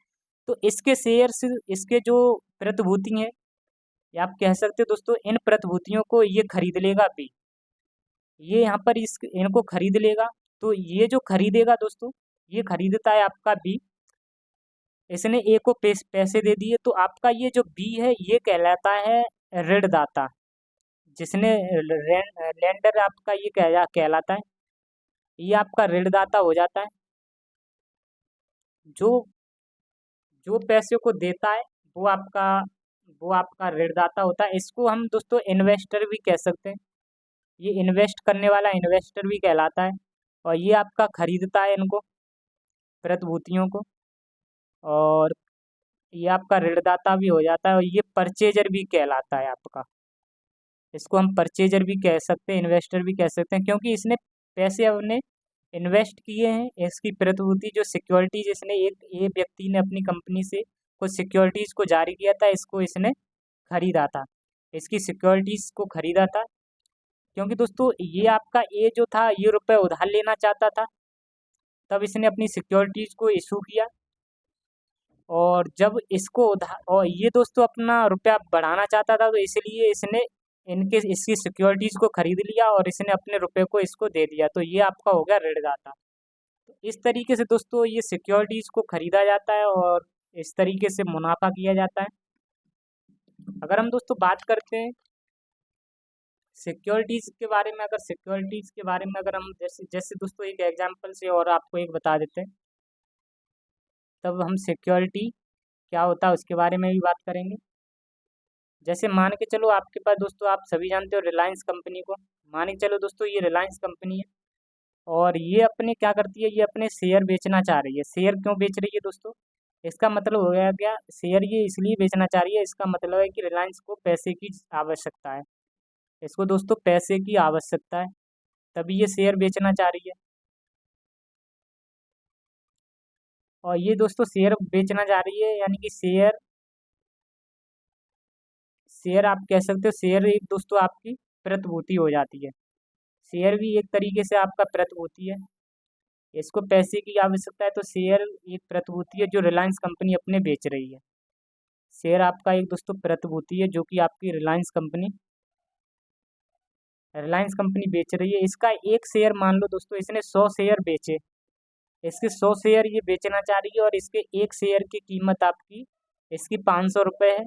तो इसके शेयर्स, इसके जो प्रतिभूति हैं, या आप कह सकते हो दोस्तों इन प्रतिभूतियों को ये खरीद लेगा अभी। ये यहाँ पर इस इनको खरीद लेगा। तो ये जो खरीदेगा दोस्तों, ये खरीदता है आपका बी, इसने ए को पैसे दे दिए, तो आपका ये जो बी है ये कहलाता है ऋणदाता। जिसने लेंडर आपका ये कहलाता है, ये आपका ऋणदाता हो जाता है। जो जो पैसे को देता है वो आपका वो आपका ऋणदाता होता है। इसको हम दोस्तों इन्वेस्टर भी कह सकते हैं। ये इन्वेस्ट करने वाला इन्वेस्टर भी कहलाता है। और ये आपका खरीदता है इनको, प्रतिभूतियों को। और ये आपका ऋणदाता भी हो जाता है, और ये परचेजर भी कहलाता है आपका। इसको हम परचेजर भी कह सकते हैं, इन्वेस्टर भी कह सकते हैं, क्योंकि इसने पैसे अपने इन्वेस्ट किए हैं। इसकी प्रतिभूति जो सिक्योरिटीज इसने एक व्यक्ति ने अपनी कंपनी से कुछ सिक्योरिटीज को जारी किया था, इसको इसने खरीदा था, इसकी सिक्योरिटीज को खरीदा था। क्योंकि दोस्तों ये आपका ए जो था ये रुपए उधार लेना चाहता था, तब इसने अपनी सिक्योरिटीज को इशू किया। और जब इसको उधार, और ये दोस्तों अपना रुपया बढ़ाना चाहता था, तो इसलिए इसने इनके इसकी सिक्योरिटीज को खरीद लिया और इसने अपने रुपए को इसको दे दिया। तो ये आपका हो गया ऋणदाता। तो इस तरीके से दोस्तों ये सिक्योरिटीज को खरीदा जाता है और इस तरीके से मुनाफा किया जाता है। अगर हम दोस्तों बात करते हैं सिक्योरिटीज के बारे में, अगर सिक्योरिटीज के बारे में अगर हम जैसे जैसे दोस्तों एक एग्जांपल से और आपको एक बता देते हैं, तब हम सिक्योरिटी क्या होता है उसके बारे में भी बात करेंगे। जैसे मान के चलो आपके पास दोस्तों, आप सभी जानते हो रिलायंस कंपनी को। मान के चलो दोस्तों ये रिलायंस कंपनी है, और ये अपने क्या करती है, ये अपने शेयर बेचना चाह रही है। शेयर क्यों बेच रही है दोस्तों, इसका मतलब हो गया क्या, शेयर ये इसलिए बेचना चाह रही है, इसका मतलब है कि रिलायंस को पैसे की आवश्यकता है। इसको दोस्तों पैसे की आवश्यकता है, तभी ये शेयर बेचना चाह रही है। और ये दोस्तों शेयर बेचना चाह रही है, यानी कि शेयर शेयर आप कह सकते हो, शेयर एक दोस्तों आपकी प्रतिभूति हो जाती है। शेयर भी एक तरीके से आपका प्रतिभूति है। इसको पैसे की आवश्यकता है, तो शेयर एक प्रतिभूति है जो रिलायंस कंपनी अपने बेच रही है। शेयर आपका एक दोस्तों प्रतिभूति है जो कि आपकी रिलायंस कंपनी बेच रही है। इसका एक शेयर मान लो दोस्तों, इसने 100 शेयर बेचे, इसके 100 शेयर ये बेचना चाह रही है, और इसके एक शेयर की कीमत आपकी इसकी 500 रुपये है।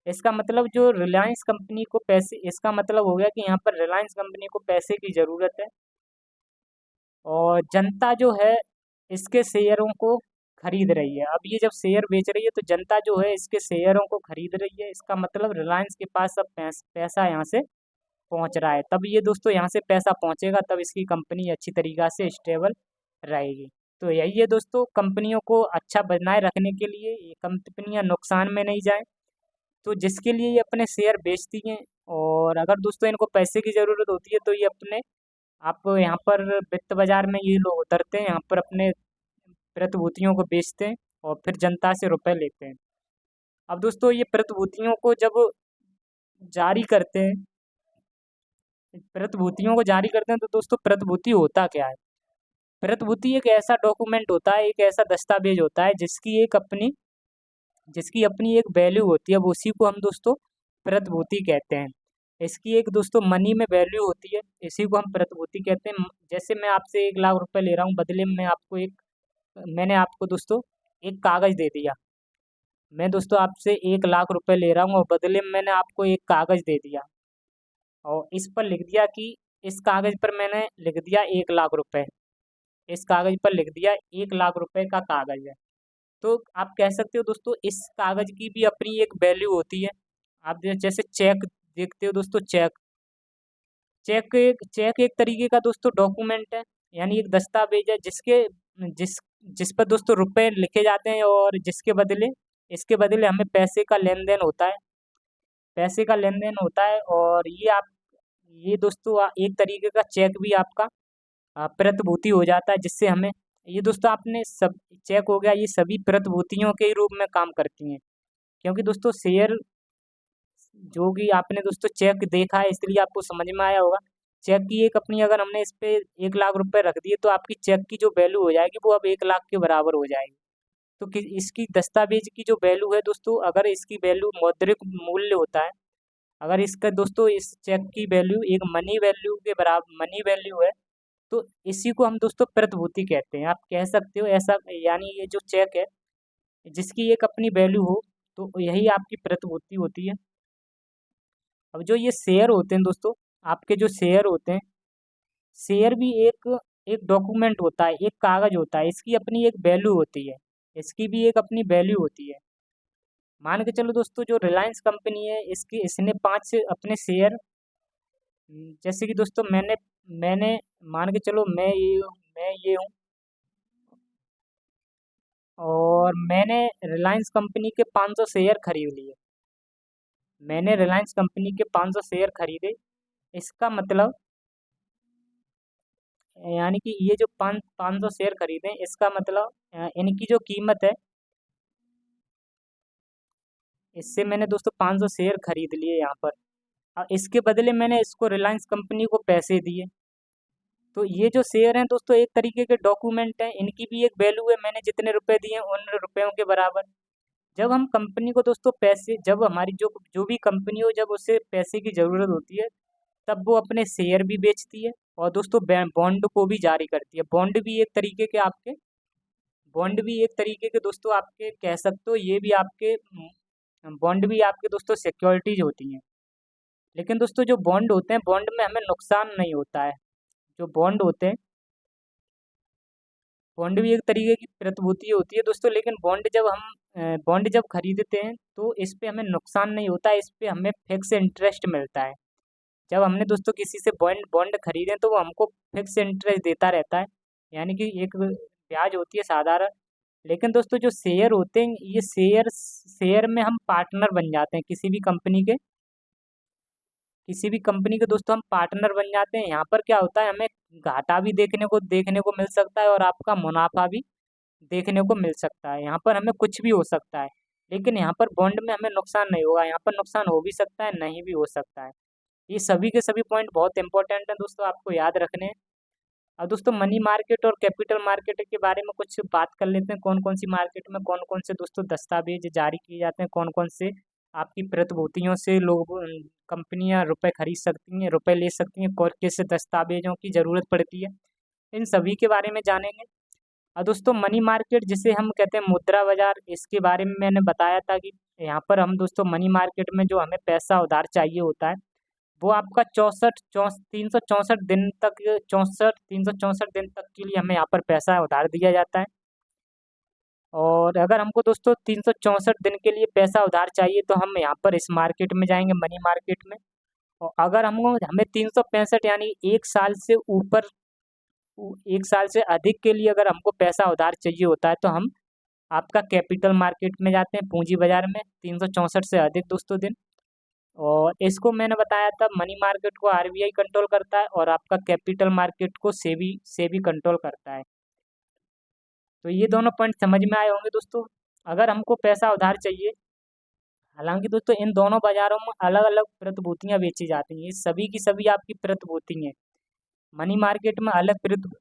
इसका मतलब जो रिलायंस कंपनी को पैसे, इसका मतलब हो गया कि यहाँ पर रिलायंस कंपनी को पैसे की ज़रूरत है, और जनता जो है इसके शेयरों को खरीद रही है। अब ये जब शेयर बेच रही है तो जनता जो है इसके शेयरों को खरीद रही है। इसका मतलब रिलायंस के पास अब पैसा यहाँ से पहुँच रहा है। तब ये दोस्तों यहाँ से पैसा पहुँचेगा, तब इसकी कंपनी अच्छी तरीक़ा से स्टेबल रहेगी। तो यही है दोस्तों, कंपनियों को अच्छा बनाए रखने के लिए ये कंपनियां नुकसान में नहीं जाए, तो जिसके लिए ये अपने शेयर बेचती हैं। और अगर दोस्तों इनको पैसे की ज़रूरत होती है तो ये अपने आप यहाँ पर वित्त बाजार में ये लोग उतरते हैं, यहाँ पर अपने प्रतिभूतियों को बेचते हैं और फिर जनता से रुपए लेते हैं। अब दोस्तों ये प्रतिभूतियों को जब जारी करते हैं, प्रतिभूतियों को जारी करते हैं, तो दोस्तों प्रतिभूति होता क्या है। प्रतिभूति एक ऐसा डॉक्यूमेंट होता है, एक ऐसा दस्तावेज होता है जिसकी अपनी एक वैल्यू होती है। अब उसी को हम दोस्तों प्रतिभूति कहते हैं। इसकी एक दोस्तों मनी में वैल्यू होती है, इसी को हम प्रतिभूति कहते हैं। जैसे मैं आपसे 1 लाख रुपए ले रहा हूँ, बदले में मैंने आपको दोस्तों एक कागज़ दे दिया। मैं दोस्तों आपसे 1 लाख रुपए ले रहा हूँ और बदले में मैंने आपको एक कागज़ दे दिया, और इस पर लिख दिया कि इस कागज़ पर मैंने लिख दिया 1 लाख रुपए, इस कागज़ पर लिख दिया 1 लाख रुपए का कागज़ है। तो आप कह सकते हो दोस्तों इस कागज़ की भी अपनी एक वैल्यू होती है। आप जैसे चेक देखते हो दोस्तों, चेक एक तरीके का दोस्तों डॉक्यूमेंट है, यानी एक दस्तावेज है जिस जिस पर दोस्तों रुपए लिखे जाते हैं, और इसके बदले हमें पैसे का लेन देन होता है, पैसे का लेन देन होता है। और ये दोस्तों एक तरीके का चेक भी आपका प्रतिभूति हो जाता है, जिससे हमें ये दोस्तों आपने सब चेक हो गया, ये सभी प्रतिभूतियों के ही रूप में काम करती हैं। क्योंकि दोस्तों शेयर जो कि आपने दोस्तों चेक देखा है इसलिए आपको समझ में आया होगा। चेक की एक अपनी अगर हमने इस पे 1 लाख रुपए रख दिए तो आपकी चेक की जो वैल्यू हो जाएगी वो अब 1 लाख के बराबर हो जाएगी। तो इसकी दस्तावेज की जो वैल्यू है दोस्तों, अगर इसकी वैल्यू मौद्रिक मूल्य होता है, अगर इसका दोस्तों इस चेक की वैल्यू एक मनी वैल्यू के बराबर मनी वैल्यू है, तो इसी को हम दोस्तों प्रतिभूति कहते हैं। आप कह सकते हो ऐसा, यानी ये जो चेक है जिसकी एक अपनी वैल्यू हो, तो यही आपकी प्रतिभूति होती है। अब जो ये शेयर होते हैं दोस्तों, आपके जो शेयर होते हैं, शेयर भी एक एक डॉक्यूमेंट होता है, एक कागज होता है, इसकी अपनी एक वैल्यू होती है, इसकी भी एक अपनी वैल्यू होती है। मान के चलो दोस्तों, जो रिलायंस कंपनी है इसकी इसने 5 अपने शेयर, जैसे कि दोस्तों मैंने मैंने मान के चलो मैं ये हूँ और मैंने रिलायंस कंपनी के 500 शेयर खरीद लिए। मैंने रिलायंस कंपनी के 500 शेयर खरीदे, इसका मतलब यानी कि ये जो 500 शेयर खरीदे, इसका मतलब इनकी जो कीमत है, इससे मैंने दोस्तों 500 शेयर खरीद लिए यहाँ पर। और इसके बदले मैंने इसको रिलायंस कंपनी को पैसे दिए। तो ये जो शेयर हैं दोस्तों एक तरीके के डॉक्यूमेंट हैं, इनकी भी एक वैल्यू है, मैंने जितने रुपए दिए उन रुपयों के बराबर। जब हम कंपनी को दोस्तों पैसे, जब हमारी जो जो भी कंपनी हो, जब उसे पैसे की ज़रूरत होती है, तब वो अपने शेयर भी बेचती है और दोस्तों बॉन्ड को भी जारी करती है। बॉन्ड भी एक तरीके के दोस्तों आपके कह सकते हो, ये भी आपके बॉन्ड भी आपके दोस्तों सिक्योरिटीज होती हैं। लेकिन दोस्तों जो बॉन्ड होते हैं, बॉन्ड में हमें नुकसान नहीं होता है। जो बॉन्ड होते हैं, बॉन्ड भी एक तरीके की प्रतिभूति होती है दोस्तों, लेकिन बॉन्ड जब खरीदते हैं तो इस पे हमें नुकसान नहीं होता है, इस पे हमें फिक्स इंटरेस्ट मिलता है। जब हमने दोस्तों किसी से बॉन्ड बॉन्ड खरीदे तो वो हमको फिक्स इंटरेस्ट देता रहता है, यानी कि एक ब्याज होती है साधारण। लेकिन दोस्तों जो शेयर होते हैं, ये शेयर शेयर में हम पार्टनर बन जाते हैं, किसी भी कंपनी के दोस्तों हम पार्टनर बन जाते हैं। यहाँ पर क्या होता है, हमें घाटा भी देखने को मिल सकता है और आपका मुनाफा भी देखने को मिल सकता है। यहाँ पर हमें कुछ भी हो सकता है, लेकिन यहाँ पर बॉन्ड में हमें नुकसान नहीं होगा। यहाँ पर नुकसान हो भी सकता है, नहीं भी हो सकता है। ये सभी के सभी पॉइंट बहुत इंपॉर्टेंट हैं दोस्तों, आपको याद रखने हैं। अब दोस्तों मनी मार्केट और कैपिटल मार्केट के बारे में कुछ बात कर लेते हैं। कौन कौन सी मार्केट में कौन कौन से दोस्तों दस्तावेज जारी किए जाते हैं, कौन कौन से आपकी प्रतिभूतियों से लोग कंपनियां रुपए खरीद सकती हैं, रुपए ले सकती हैं, और किस दस्तावेजों की ज़रूरत पड़ती है, इन सभी के बारे में जानेंगे। और दोस्तों मनी मार्केट जिसे हम कहते हैं मुद्रा बाजार, इसके बारे में मैंने बताया था कि यहाँ पर हम दोस्तों मनी मार्केट में जो हमें पैसा उधार चाहिए होता है, वो आपका 364 दिन तक के लिए हमें यहाँ पर पैसा उधार दिया जाता है। और अगर हमको दोस्तों 364 दिन के लिए पैसा उधार चाहिए तो हम यहाँ पर इस मार्केट में जाएंगे, मनी मार्केट में। और अगर हमें 365 यानी 1 साल से ऊपर, 1 साल से अधिक के लिए अगर हमको पैसा उधार चाहिए होता है, तो हम आपका कैपिटल मार्केट में जाते हैं, पूंजी बाजार में, 364 से अधिक दोस्तों दिन। और इसको मैंने बताया था, मनी मार्केट को आरबीआई कंट्रोल करता है और आपका कैपिटल मार्केट को सेबी सेबी कंट्रोल करता है। तो ये दोनों पॉइंट समझ में आए होंगे दोस्तों। अगर हमको पैसा उधार चाहिए, हालांकि दोस्तों इन दोनों बाजारों में अलग अलग प्रतिभूतियां बेची जाती हैं, ये सभी की सभी आपकी प्रतिभूति हैं। मनी मार्केट में अलग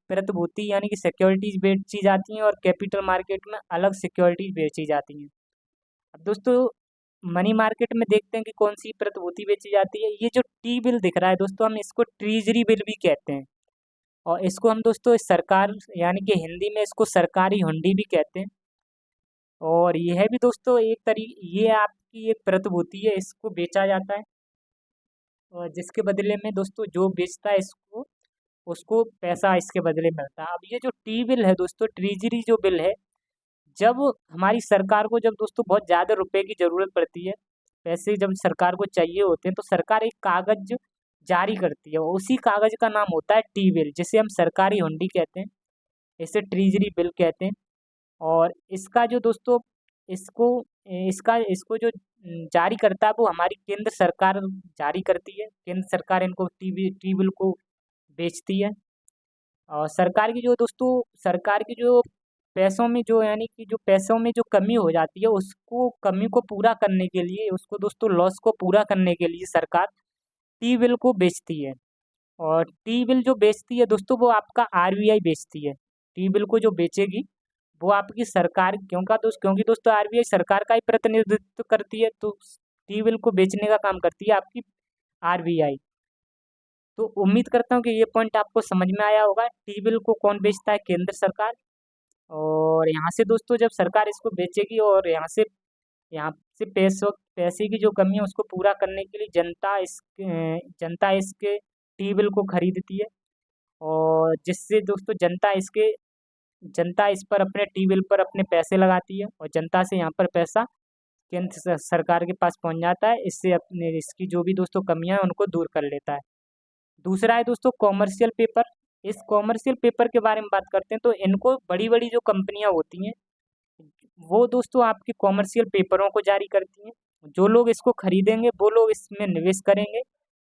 प्रतिभूति यानी कि सिक्योरिटीज बेची जाती हैं और कैपिटल मार्केट में अलग सिक्योरिटीज बेची जाती हैं। अब दोस्तों मनी मार्केट में देखते हैं कि कौन सी प्रतिभूति बेची जाती है। ये जो टी बिल दिख रहा है दोस्तों, हम इसको ट्रेजरी बिल भी कहते हैं, और इसको हम दोस्तों सरकार यानी कि हिंदी में इसको सरकारी हुंडी भी कहते हैं। और यह भी दोस्तों ये आपकी एक प्रतिभूति है, इसको बेचा जाता है और जिसके बदले में दोस्तों जो बेचता है इसको, उसको पैसा इसके बदले मिलता है। अब ये जो टी बिल है दोस्तों, ट्रेजरी जो बिल है, जब हमारी सरकार को जब दोस्तों बहुत ज़्यादा रुपए की ज़रूरत पड़ती है, पैसे जब सरकार को चाहिए होते हैं, तो सरकार एक कागज जारी करती है और उसी कागज का नाम होता है टी बिल, जिसे हम सरकारी हुंडी कहते हैं, इसे ट्रेजरी बिल कहते हैं। और इसका जो दोस्तों इसको इसका इसको जो जारी करता है वो हमारी केंद्र सरकार जारी करती है, केंद्र सरकार इनको टी बिल को बेचती है। और सरकार की जो पैसों में जो यानी कि जो पैसों में जो कमी हो जाती है, उसको कमी को पूरा करने के लिए, उसको दोस्तों लॉस को पूरा करने के लिए सरकार टी बिल को बेचती है। और टी बिल जो बेचती है दोस्तों, वो आपका आरबीआई बेचती है। टी बिल को जो बेचेगी वो आपकी सरकार, क्योंकि दोस्तों आरबीआई सरकार का ही प्रतिनिधित्व करती है, तो टी बिल को बेचने का काम करती है आपकी आरबीआई। तो उम्मीद करता हूँ कि ये पॉइंट आपको समझ में आया होगा। टी बिल को कौन बेचता है? केंद्र सरकार। और यहाँ से दोस्तों जब सरकार इसको बेचेगी और यहाँ से पैसे की जो कमी है उसको पूरा करने के लिए जनता इसके टी बिल को खरीदती है। और जिससे दोस्तों जनता इस पर अपने टी बिल पर अपने पैसे लगाती है, और जनता से यहाँ पर पैसा सरकार के पास पहुँच जाता है। इससे अपने इसकी जो भी दोस्तों कमियां हैं उनको दूर कर लेता है। दूसरा है दोस्तों कॉमर्शियल पेपर। इस कॉमर्शियल पेपर के बारे में बात करते हैं, तो इनको बड़ी बड़ी जो कंपनियां होती हैं वो दोस्तों आपके कॉमर्शियल पेपरों को जारी करती हैं। जो लोग इसको खरीदेंगे वो लोग इसमें निवेश करेंगे,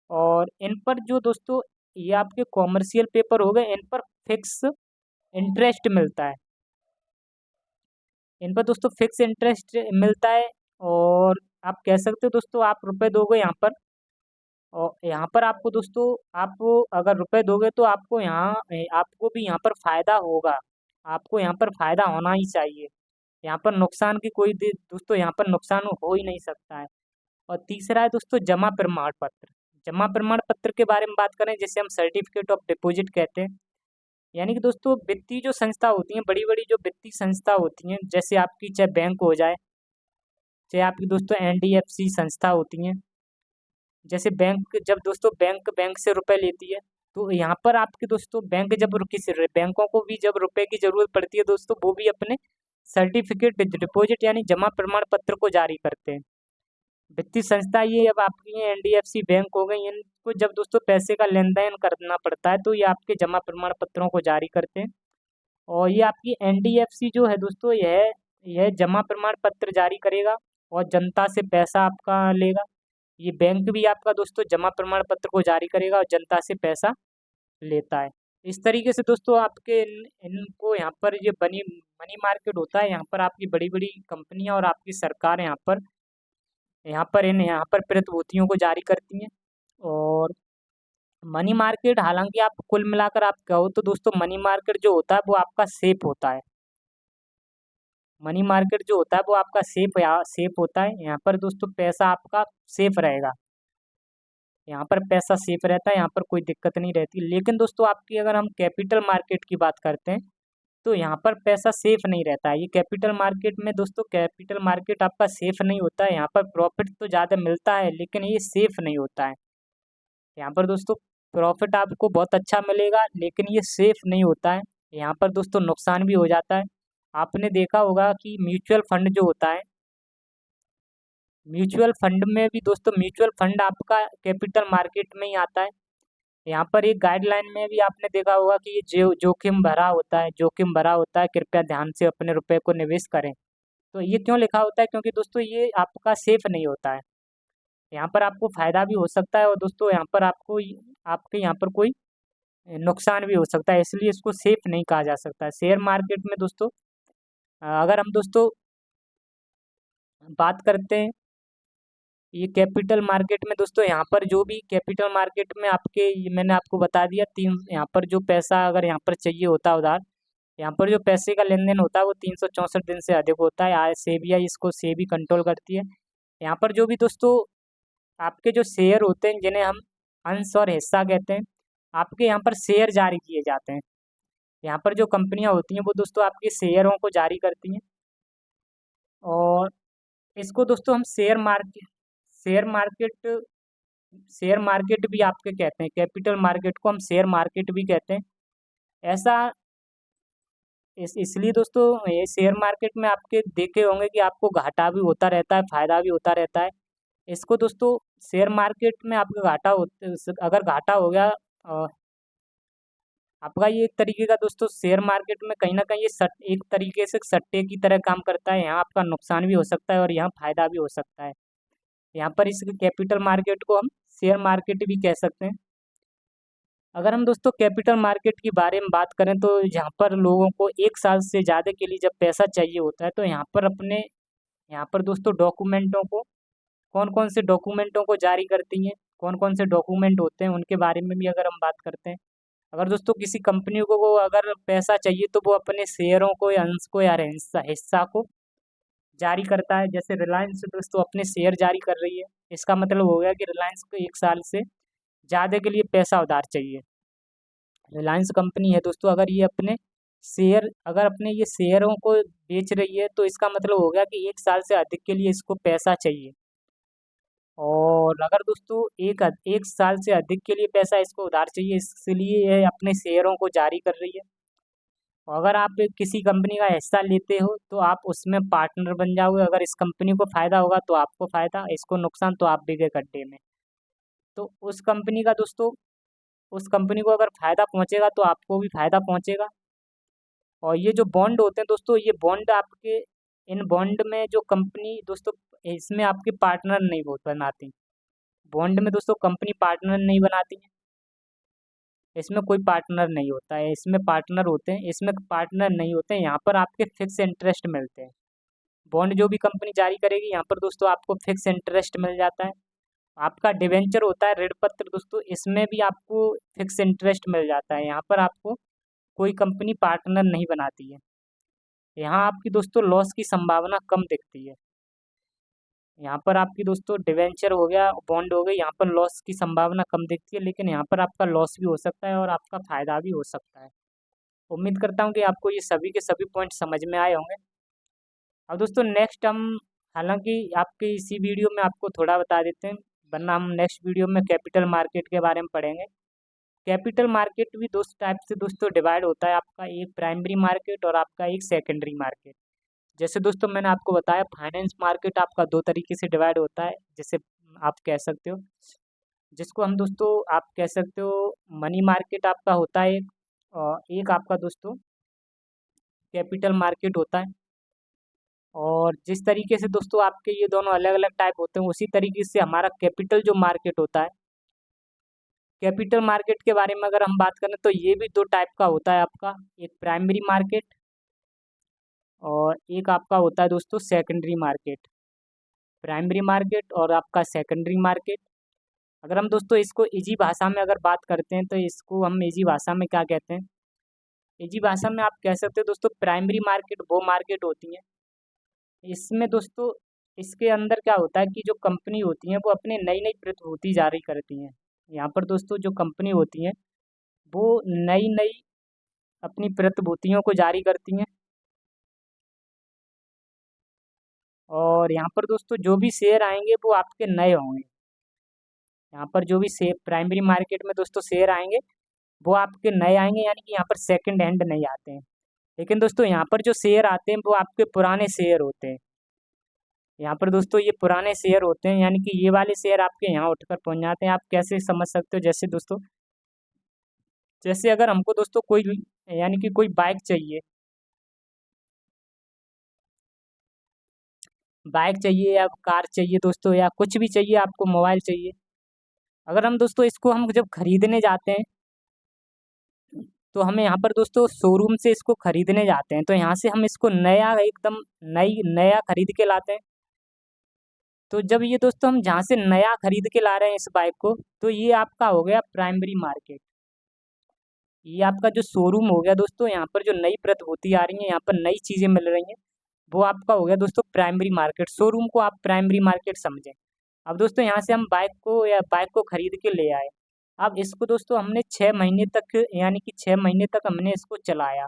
और इन पर जो दोस्तों ये आपके कॉमर्शियल पेपर हो गए, इन पर फिक्स इंटरेस्ट मिलता है। इन पर दोस्तों फिक्स इंटरेस्ट मिलता है। और आप कह सकते हो दोस्तों, आप रुपए दोगे यहाँ पर, और यहाँ पर आपको दोस्तों, आप अगर रुपए दोगे तो आपको भी यहाँ पर फायदा होगा। आपको यहाँ पर फायदा होना ही चाहिए। यहाँ पर नुकसान की दोस्तों यहाँ पर नुकसान हो ही नहीं सकता है। और तीसरा है दोस्तों जमा प्रमाण पत्र। जमा प्रमाण पत्र के बारे में बात करें, जिसे हम सर्टिफिकेट ऑफ डिपॉजिट कहते हैं। यानी कि दोस्तों वित्तीय जो संस्था होती हैं, बड़ी बड़ी जो वित्तीय संस्था होती हैं, जैसे आपकी चाहे बैंक हो जाए, चाहे आपकी दोस्तों एनडीएफसी संस्था होती हैं। जैसे बैंक बैंक से रुपए लेती है, तो यहाँ पर आपके दोस्तों किसी बैंकों को भी जब रुपए की जरूरत पड़ती है दोस्तों, वो भी अपने सर्टिफिकेट डिपॉजिट यानी जमा प्रमाण पत्र को जारी करते हैं। वित्तीय संस्था ये अब आपकी एनडीएफसी बैंक हो गई, इनको जब दोस्तों पैसे का लेन देन करना पड़ता है, तो ये आपके जमा प्रमाण पत्रों को जारी करते हैं। और ये आपकी एनडीएफसी जो है दोस्तों, यह जमा प्रमाण पत्र जारी करेगा और जनता से पैसा आपका लेगा। ये बैंक भी आपका दोस्तों जमा प्रमाण पत्र को जारी करेगा और जनता से पैसा लेता है। इस तरीके से दोस्तों आपके इनको यहाँ पर ये बनी मनी मार्केट होता है। यहाँ पर आपकी बड़ी बड़ी कंपनियां और आपकी सरकार यहाँ पर प्रतिभूतियों को जारी करती हैं। और मनी मार्केट, हालांकि आप कुल मिलाकर आप कहो तो दोस्तों मनी मार्केट जो होता है वो आपका सेफ होता है। मनी मार्केट जो होता है वो आपका सेफ होता है। यहाँ पर दोस्तों पैसा आपका सेफ रहेगा। यहाँ पर पैसा सेफ रहता है, यहाँ पर कोई दिक्कत नहीं रहती। लेकिन दोस्तों आपकी अगर हम कैपिटल मार्केट की बात करते हैं, तो यहाँ पर पैसा सेफ नहीं रहता है। ये कैपिटल मार्केट आपका सेफ नहीं होता है। यहाँ पर प्रॉफिट तो ज़्यादा मिलता है, लेकिन ये सेफ नहीं होता है। यहाँ पर दोस्तों प्रॉफिट आपको बहुत अच्छा मिलेगा, लेकिन ये सेफ नहीं होता है। यहाँ पर दोस्तों नुकसान भी हो जाता है। आपने देखा होगा कि म्यूचुअल फंड जो होता है, म्यूचुअल फंड आपका कैपिटल मार्केट में ही आता है। यहाँ पर एक गाइडलाइन में भी आपने देखा होगा कि ये जोखिम भरा होता है, कृपया ध्यान से अपने रुपए को निवेश करें। तो ये क्यों लिखा होता है? क्योंकि दोस्तों ये आपका सेफ नहीं होता है। यहाँ पर आपको फायदा भी हो सकता है, और दोस्तों आपके यहाँ पर कोई नुकसान भी हो सकता है, इसलिए इसको सेफ नहीं कहा जा सकता है। शेयर मार्केट में दोस्तों अगर हम दोस्तों बात करते हैं, ये कैपिटल मार्केट में दोस्तों, यहाँ पर जो भी कैपिटल मार्केट में मैंने आपको बता दिया तीन, यहाँ पर जो पैसा अगर यहाँ पर चाहिए होता है उधार, यहाँ पर जो पैसे का लेन देन होता है वो 364 दिन से अधिक होता है। आज सेबीआई इसको सेबी कंट्रोल करती है। यहाँ पर जो भी दोस्तों आपके जो शेयर होते हैं, जिन्हें हम अंश और हिस्सा कहते हैं, आपके यहाँ पर शेयर जारी किए जाते हैं। यहाँ पर जो कंपनियां होती हैं वो दोस्तों आपके शेयरों को जारी करती हैं। और इसको दोस्तों हम शेयर मार्केट शेयर मार्केट भी आपके कहते हैं। कैपिटल मार्केट को हम शेयर मार्केट भी कहते हैं। ऐसा इसलिए दोस्तों ये शेयर मार्केट में आपके देखे होंगे कि आपको घाटा भी होता रहता है, फायदा भी होता रहता है। इसको दोस्तों शेयर मार्केट में आपका अगर घाटा हो गया, आपका ये एक तरीके का दोस्तों शेयर मार्केट में कहीं ना कहीं एक तरीके से सट्टे की तरह काम करता है। यहाँ आपका नुकसान भी हो सकता है और यहाँ फायदा भी हो सकता है। यहाँ पर इस कैपिटल मार्केट को हम शेयर मार्केट भी कह सकते हैं। अगर हम दोस्तों कैपिटल मार्केट के बारे में बात करें तो यहाँ पर लोगों को 1 साल से ज़्यादा के लिए जब पैसा चाहिए होता है तो यहाँ पर दोस्तों डॉक्यूमेंटों को कौन कौन से डॉक्यूमेंटों को जारी करती हैं, कौन कौन से डॉक्यूमेंट होते हैं उनके बारे में भी अगर हम बात करते हैं। अगर दोस्तों किसी कंपनी को अगर पैसा चाहिए तो वो अपने शेयरों को या अंश को या हिस्सा हिस्सा को जारी करता है। जैसे रिलायंस दोस्तों अपने शेयर जारी कर रही है, इसका मतलब हो गया कि रिलायंस को 1 साल से ज़्यादा के लिए पैसा उधार चाहिए। रिलायंस कंपनी है दोस्तों, अगर अपने ये शेयरों को बेच रही है तो इसका मतलब हो गया कि 1 साल से अधिक के लिए इसको पैसा चाहिए। और अगर दोस्तों 1 साल से अधिक के लिए पैसा इसको उधार चाहिए, इसलिए ये अपने शेयरों को जारी कर रही है। और अगर आप किसी कंपनी का हिस्सा लेते हो तो आप उसमें पार्टनर बन जाओगे। अगर इस कंपनी को फायदा होगा तो आपको फायदा, इसको नुकसान तो आप भी गए गड्ढे में। तो उस कंपनी को अगर फायदा पहुंचेगा तो आपको भी फायदा पहुंचेगा। और ये जो बॉन्ड होते हैं दोस्तों, ये बॉन्ड आपके इन बॉन्ड में जो कंपनी दोस्तों, इसमें आपके पार्टनर नहीं बहुत बनाती। बॉन्ड में दोस्तों कंपनी पार्टनर नहीं बनाती है, इसमें कोई पार्टनर नहीं होता है। इसमें पार्टनर नहीं होते हैं। यहाँ पर आपके फिक्स इंटरेस्ट मिलते हैं। बॉन्ड जो भी कंपनी जारी करेगी यहाँ पर दोस्तों आपको फिक्स इंटरेस्ट मिल जाता है। आपका डिवेंचर होता है ऋण पत्र दोस्तों, इसमें भी आपको फिक्स इंटरेस्ट मिल जाता है। यहाँ पर आपको कोई कंपनी पार्टनर नहीं बनाती है। यहाँ आपकी दोस्तों लॉस की संभावना कम दिखती है। यहाँ पर आपकी दोस्तों डिवेंचर हो गया, बॉन्ड हो गई, यहाँ पर लॉस की संभावना कम दिखती है, लेकिन यहाँ पर आपका लॉस भी हो सकता है और आपका फायदा भी हो सकता है। उम्मीद करता हूँ कि आपको ये सभी के सभी पॉइंट समझ में आए होंगे। अब दोस्तों नेक्स्ट हम, हालांकि आपके इसी वीडियो में आपको थोड़ा बता देते हैं, वरना हम नेक्स्ट वीडियो में कैपिटल मार्केट के बारे में पढ़ेंगे। कैपिटल मार्केट भी दो टाइप से दोस्तों डिवाइड होता है, आपका एक प्राइमरी मार्केट और आपका एक सेकेंडरी मार्केट। जैसे दोस्तों मैंने आपको बताया फाइनेंस मार्केट आपका 2 तरीके से डिवाइड होता है। जैसे आप कह सकते हो, जिसको हम दोस्तों आप कह सकते हो मनी मार्केट आपका होता है एक, और एक आपका दोस्तों कैपिटल मार्केट होता है। और जिस तरीके से दोस्तों आपके ये दोनों अलग अलग टाइप होते हैं, उसी तरीके से हमारा कैपिटल जो मार्केट होता है, कैपिटल मार्केट के बारे में अगर हम बात करें तो ये भी 2 टाइप का होता है आपका, एक प्राइमरी मार्केट और एक आपका होता है दोस्तों सेकेंडरी मार्केट। प्राइमरी मार्केट और आपका सेकेंडरी मार्केट, अगर हम दोस्तों इसको इजी भाषा में अगर बात करते हैं तो इसको हम इजी भाषा में क्या कहते हैं, इजी भाषा में आप कह सकते हो दोस्तों प्राइमरी मार्केट वो मार्केट होती है, इसमें दोस्तों इसके अंदर क्या होता है कि जो कंपनी होती है वो अपने नई नई प्रतिभूति जारी करती हैं। यहाँ पर दोस्तों जो कंपनी होती है वो नई नई अपनी प्रतिभूतियों को जारी करती हैं। और यहाँ पर दोस्तों जो भी शेयर आएंगे वो आपके नए होंगे। यहाँ पर जो भी शेयर प्राइमरी मार्केट में दोस्तों शेयर आएंगे वो आपके नए आएंगे, यानी कि यहाँ पर सेकंड हैंड नहीं आते हैं। लेकिन दोस्तों यहाँ पर जो शेयर आते हैं वो आपके पुराने शेयर होते हैं। यहाँ पर दोस्तों ये पुराने शेयर होते हैं, यानी कि ये वाले शेयर आपके यहाँ उठकर पहुँच जाते हैं। आप कैसे समझ सकते हो, जैसे दोस्तों जैसे अगर हमको दोस्तों कोई यानी कि कोई बाइक चाहिए, या कार चाहिए दोस्तों, या कुछ भी चाहिए, आपको मोबाइल चाहिए, अगर हम दोस्तों इसको हम जब खरीदने जाते हैं तो हमें यहाँ पर दोस्तों शोरूम से इसको खरीदने जाते हैं तो यहाँ से हम इसको नया एकदम नया खरीद के लाते हैं। तो जब ये दोस्तों हम जहाँ से नया खरीद के ला रहे हैं इस बाइक को, तो ये आपका हो गया प्राइमरी मार्केट। ये आपका जो शोरूम हो गया दोस्तों, यहाँ पर जो नई प्रतिभूति आ रही है, यहाँ पर नई चीज़ें मिल रही हैं, वो आपका हो गया दोस्तों प्राइमरी मार्केट। शोरूम को आप प्राइमरी मार्केट समझें। अब दोस्तों यहाँ से हम बाइक को खरीद के ले आए। अब इसको दोस्तों हमने 6 महीने तक, यानी कि 6 महीने तक हमने इसको चलाया,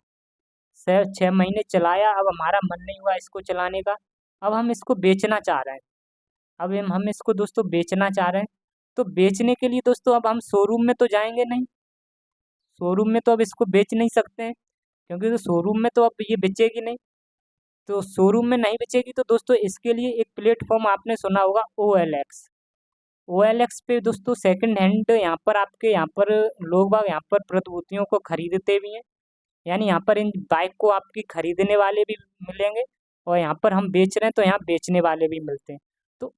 6 महीने चलाया। अब हमारा मन नहीं हुआ इसको चलाने का, अब हम इसको बेचना चाह रहे हैं। अब हम इसको दोस्तों बेचना चाह रहे हैं, तो बेचने के लिए दोस्तों अब हम शोरूम में तो जाएंगे नहीं, शोरूम में तो अब इसको बेच नहीं सकते हैं, क्योंकि तो शोरूम में तो अब ये बेचेगी नहीं। तो शोरूम में नहीं बेचेगी तो दोस्तों इसके लिए एक प्लेटफॉर्म आपने सुना होगा OLX। OLX पे दोस्तों सेकंड हैंड यहाँ पर लोग बाग यहाँ पर प्रतिभूतियों को खरीदते भी हैं, यानी यहाँ पर इन बाइक को आपकी खरीदने वाले भी मिलेंगे और यहाँ पर हम बेच रहे हैं तो यहाँ बेचने वाले भी मिलते हैं। तो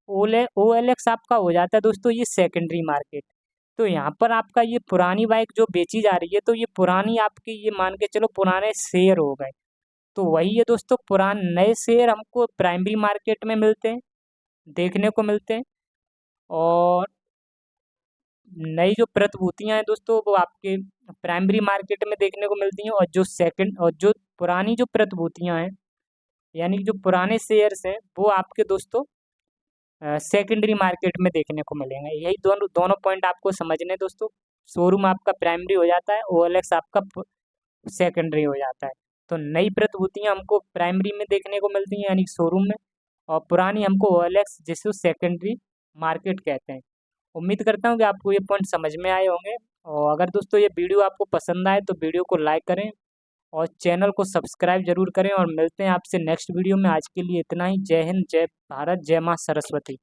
OLX आपका हो जाता है दोस्तों ये सेकेंडरी मार्केट। तो यहाँ पर आपका ये पुरानी बाइक जो बेची जा रही है, तो ये पुरानी आपकी, ये मान के चलो पुराने शेयर हो गए। तो वही है दोस्तों, पुराने नए शेयर हमको प्राइमरी मार्केट में मिलते हैं, देखने को मिलते हैं। और नई जो प्रतिभूतियां हैं दोस्तों, वो आपके प्राइमरी मार्केट में देखने को मिलती हैं। और जो पुरानी जो प्रतिभूतियां हैं, यानी जो पुराने शेयर्स हैं, वो आपके दोस्तों सेकेंडरी मार्केट में देखने को मिलेंगे। यही दोनों दोनों पॉइंट आपको समझने हैं दोस्तों। शोरूम आपका प्राइमरी हो जाता है, OLX आपका सेकेंडरी हो जाता है। तो नई प्रतिभूतियां हमको प्राइमरी में देखने को मिलती हैं, यानी शोरूम में, और पुरानी हमको OLX, जिसे सेकेंडरी मार्केट कहते हैं। उम्मीद करता हूँ कि आपको ये पॉइंट समझ में आए होंगे। और अगर दोस्तों ये वीडियो आपको पसंद आए तो वीडियो को लाइक करें और चैनल को सब्सक्राइब जरूर करें। और मिलते हैं आपसे नेक्स्ट वीडियो में। आज के लिए इतना ही। जय हिंद, जय भारत, जय माँ सरस्वती।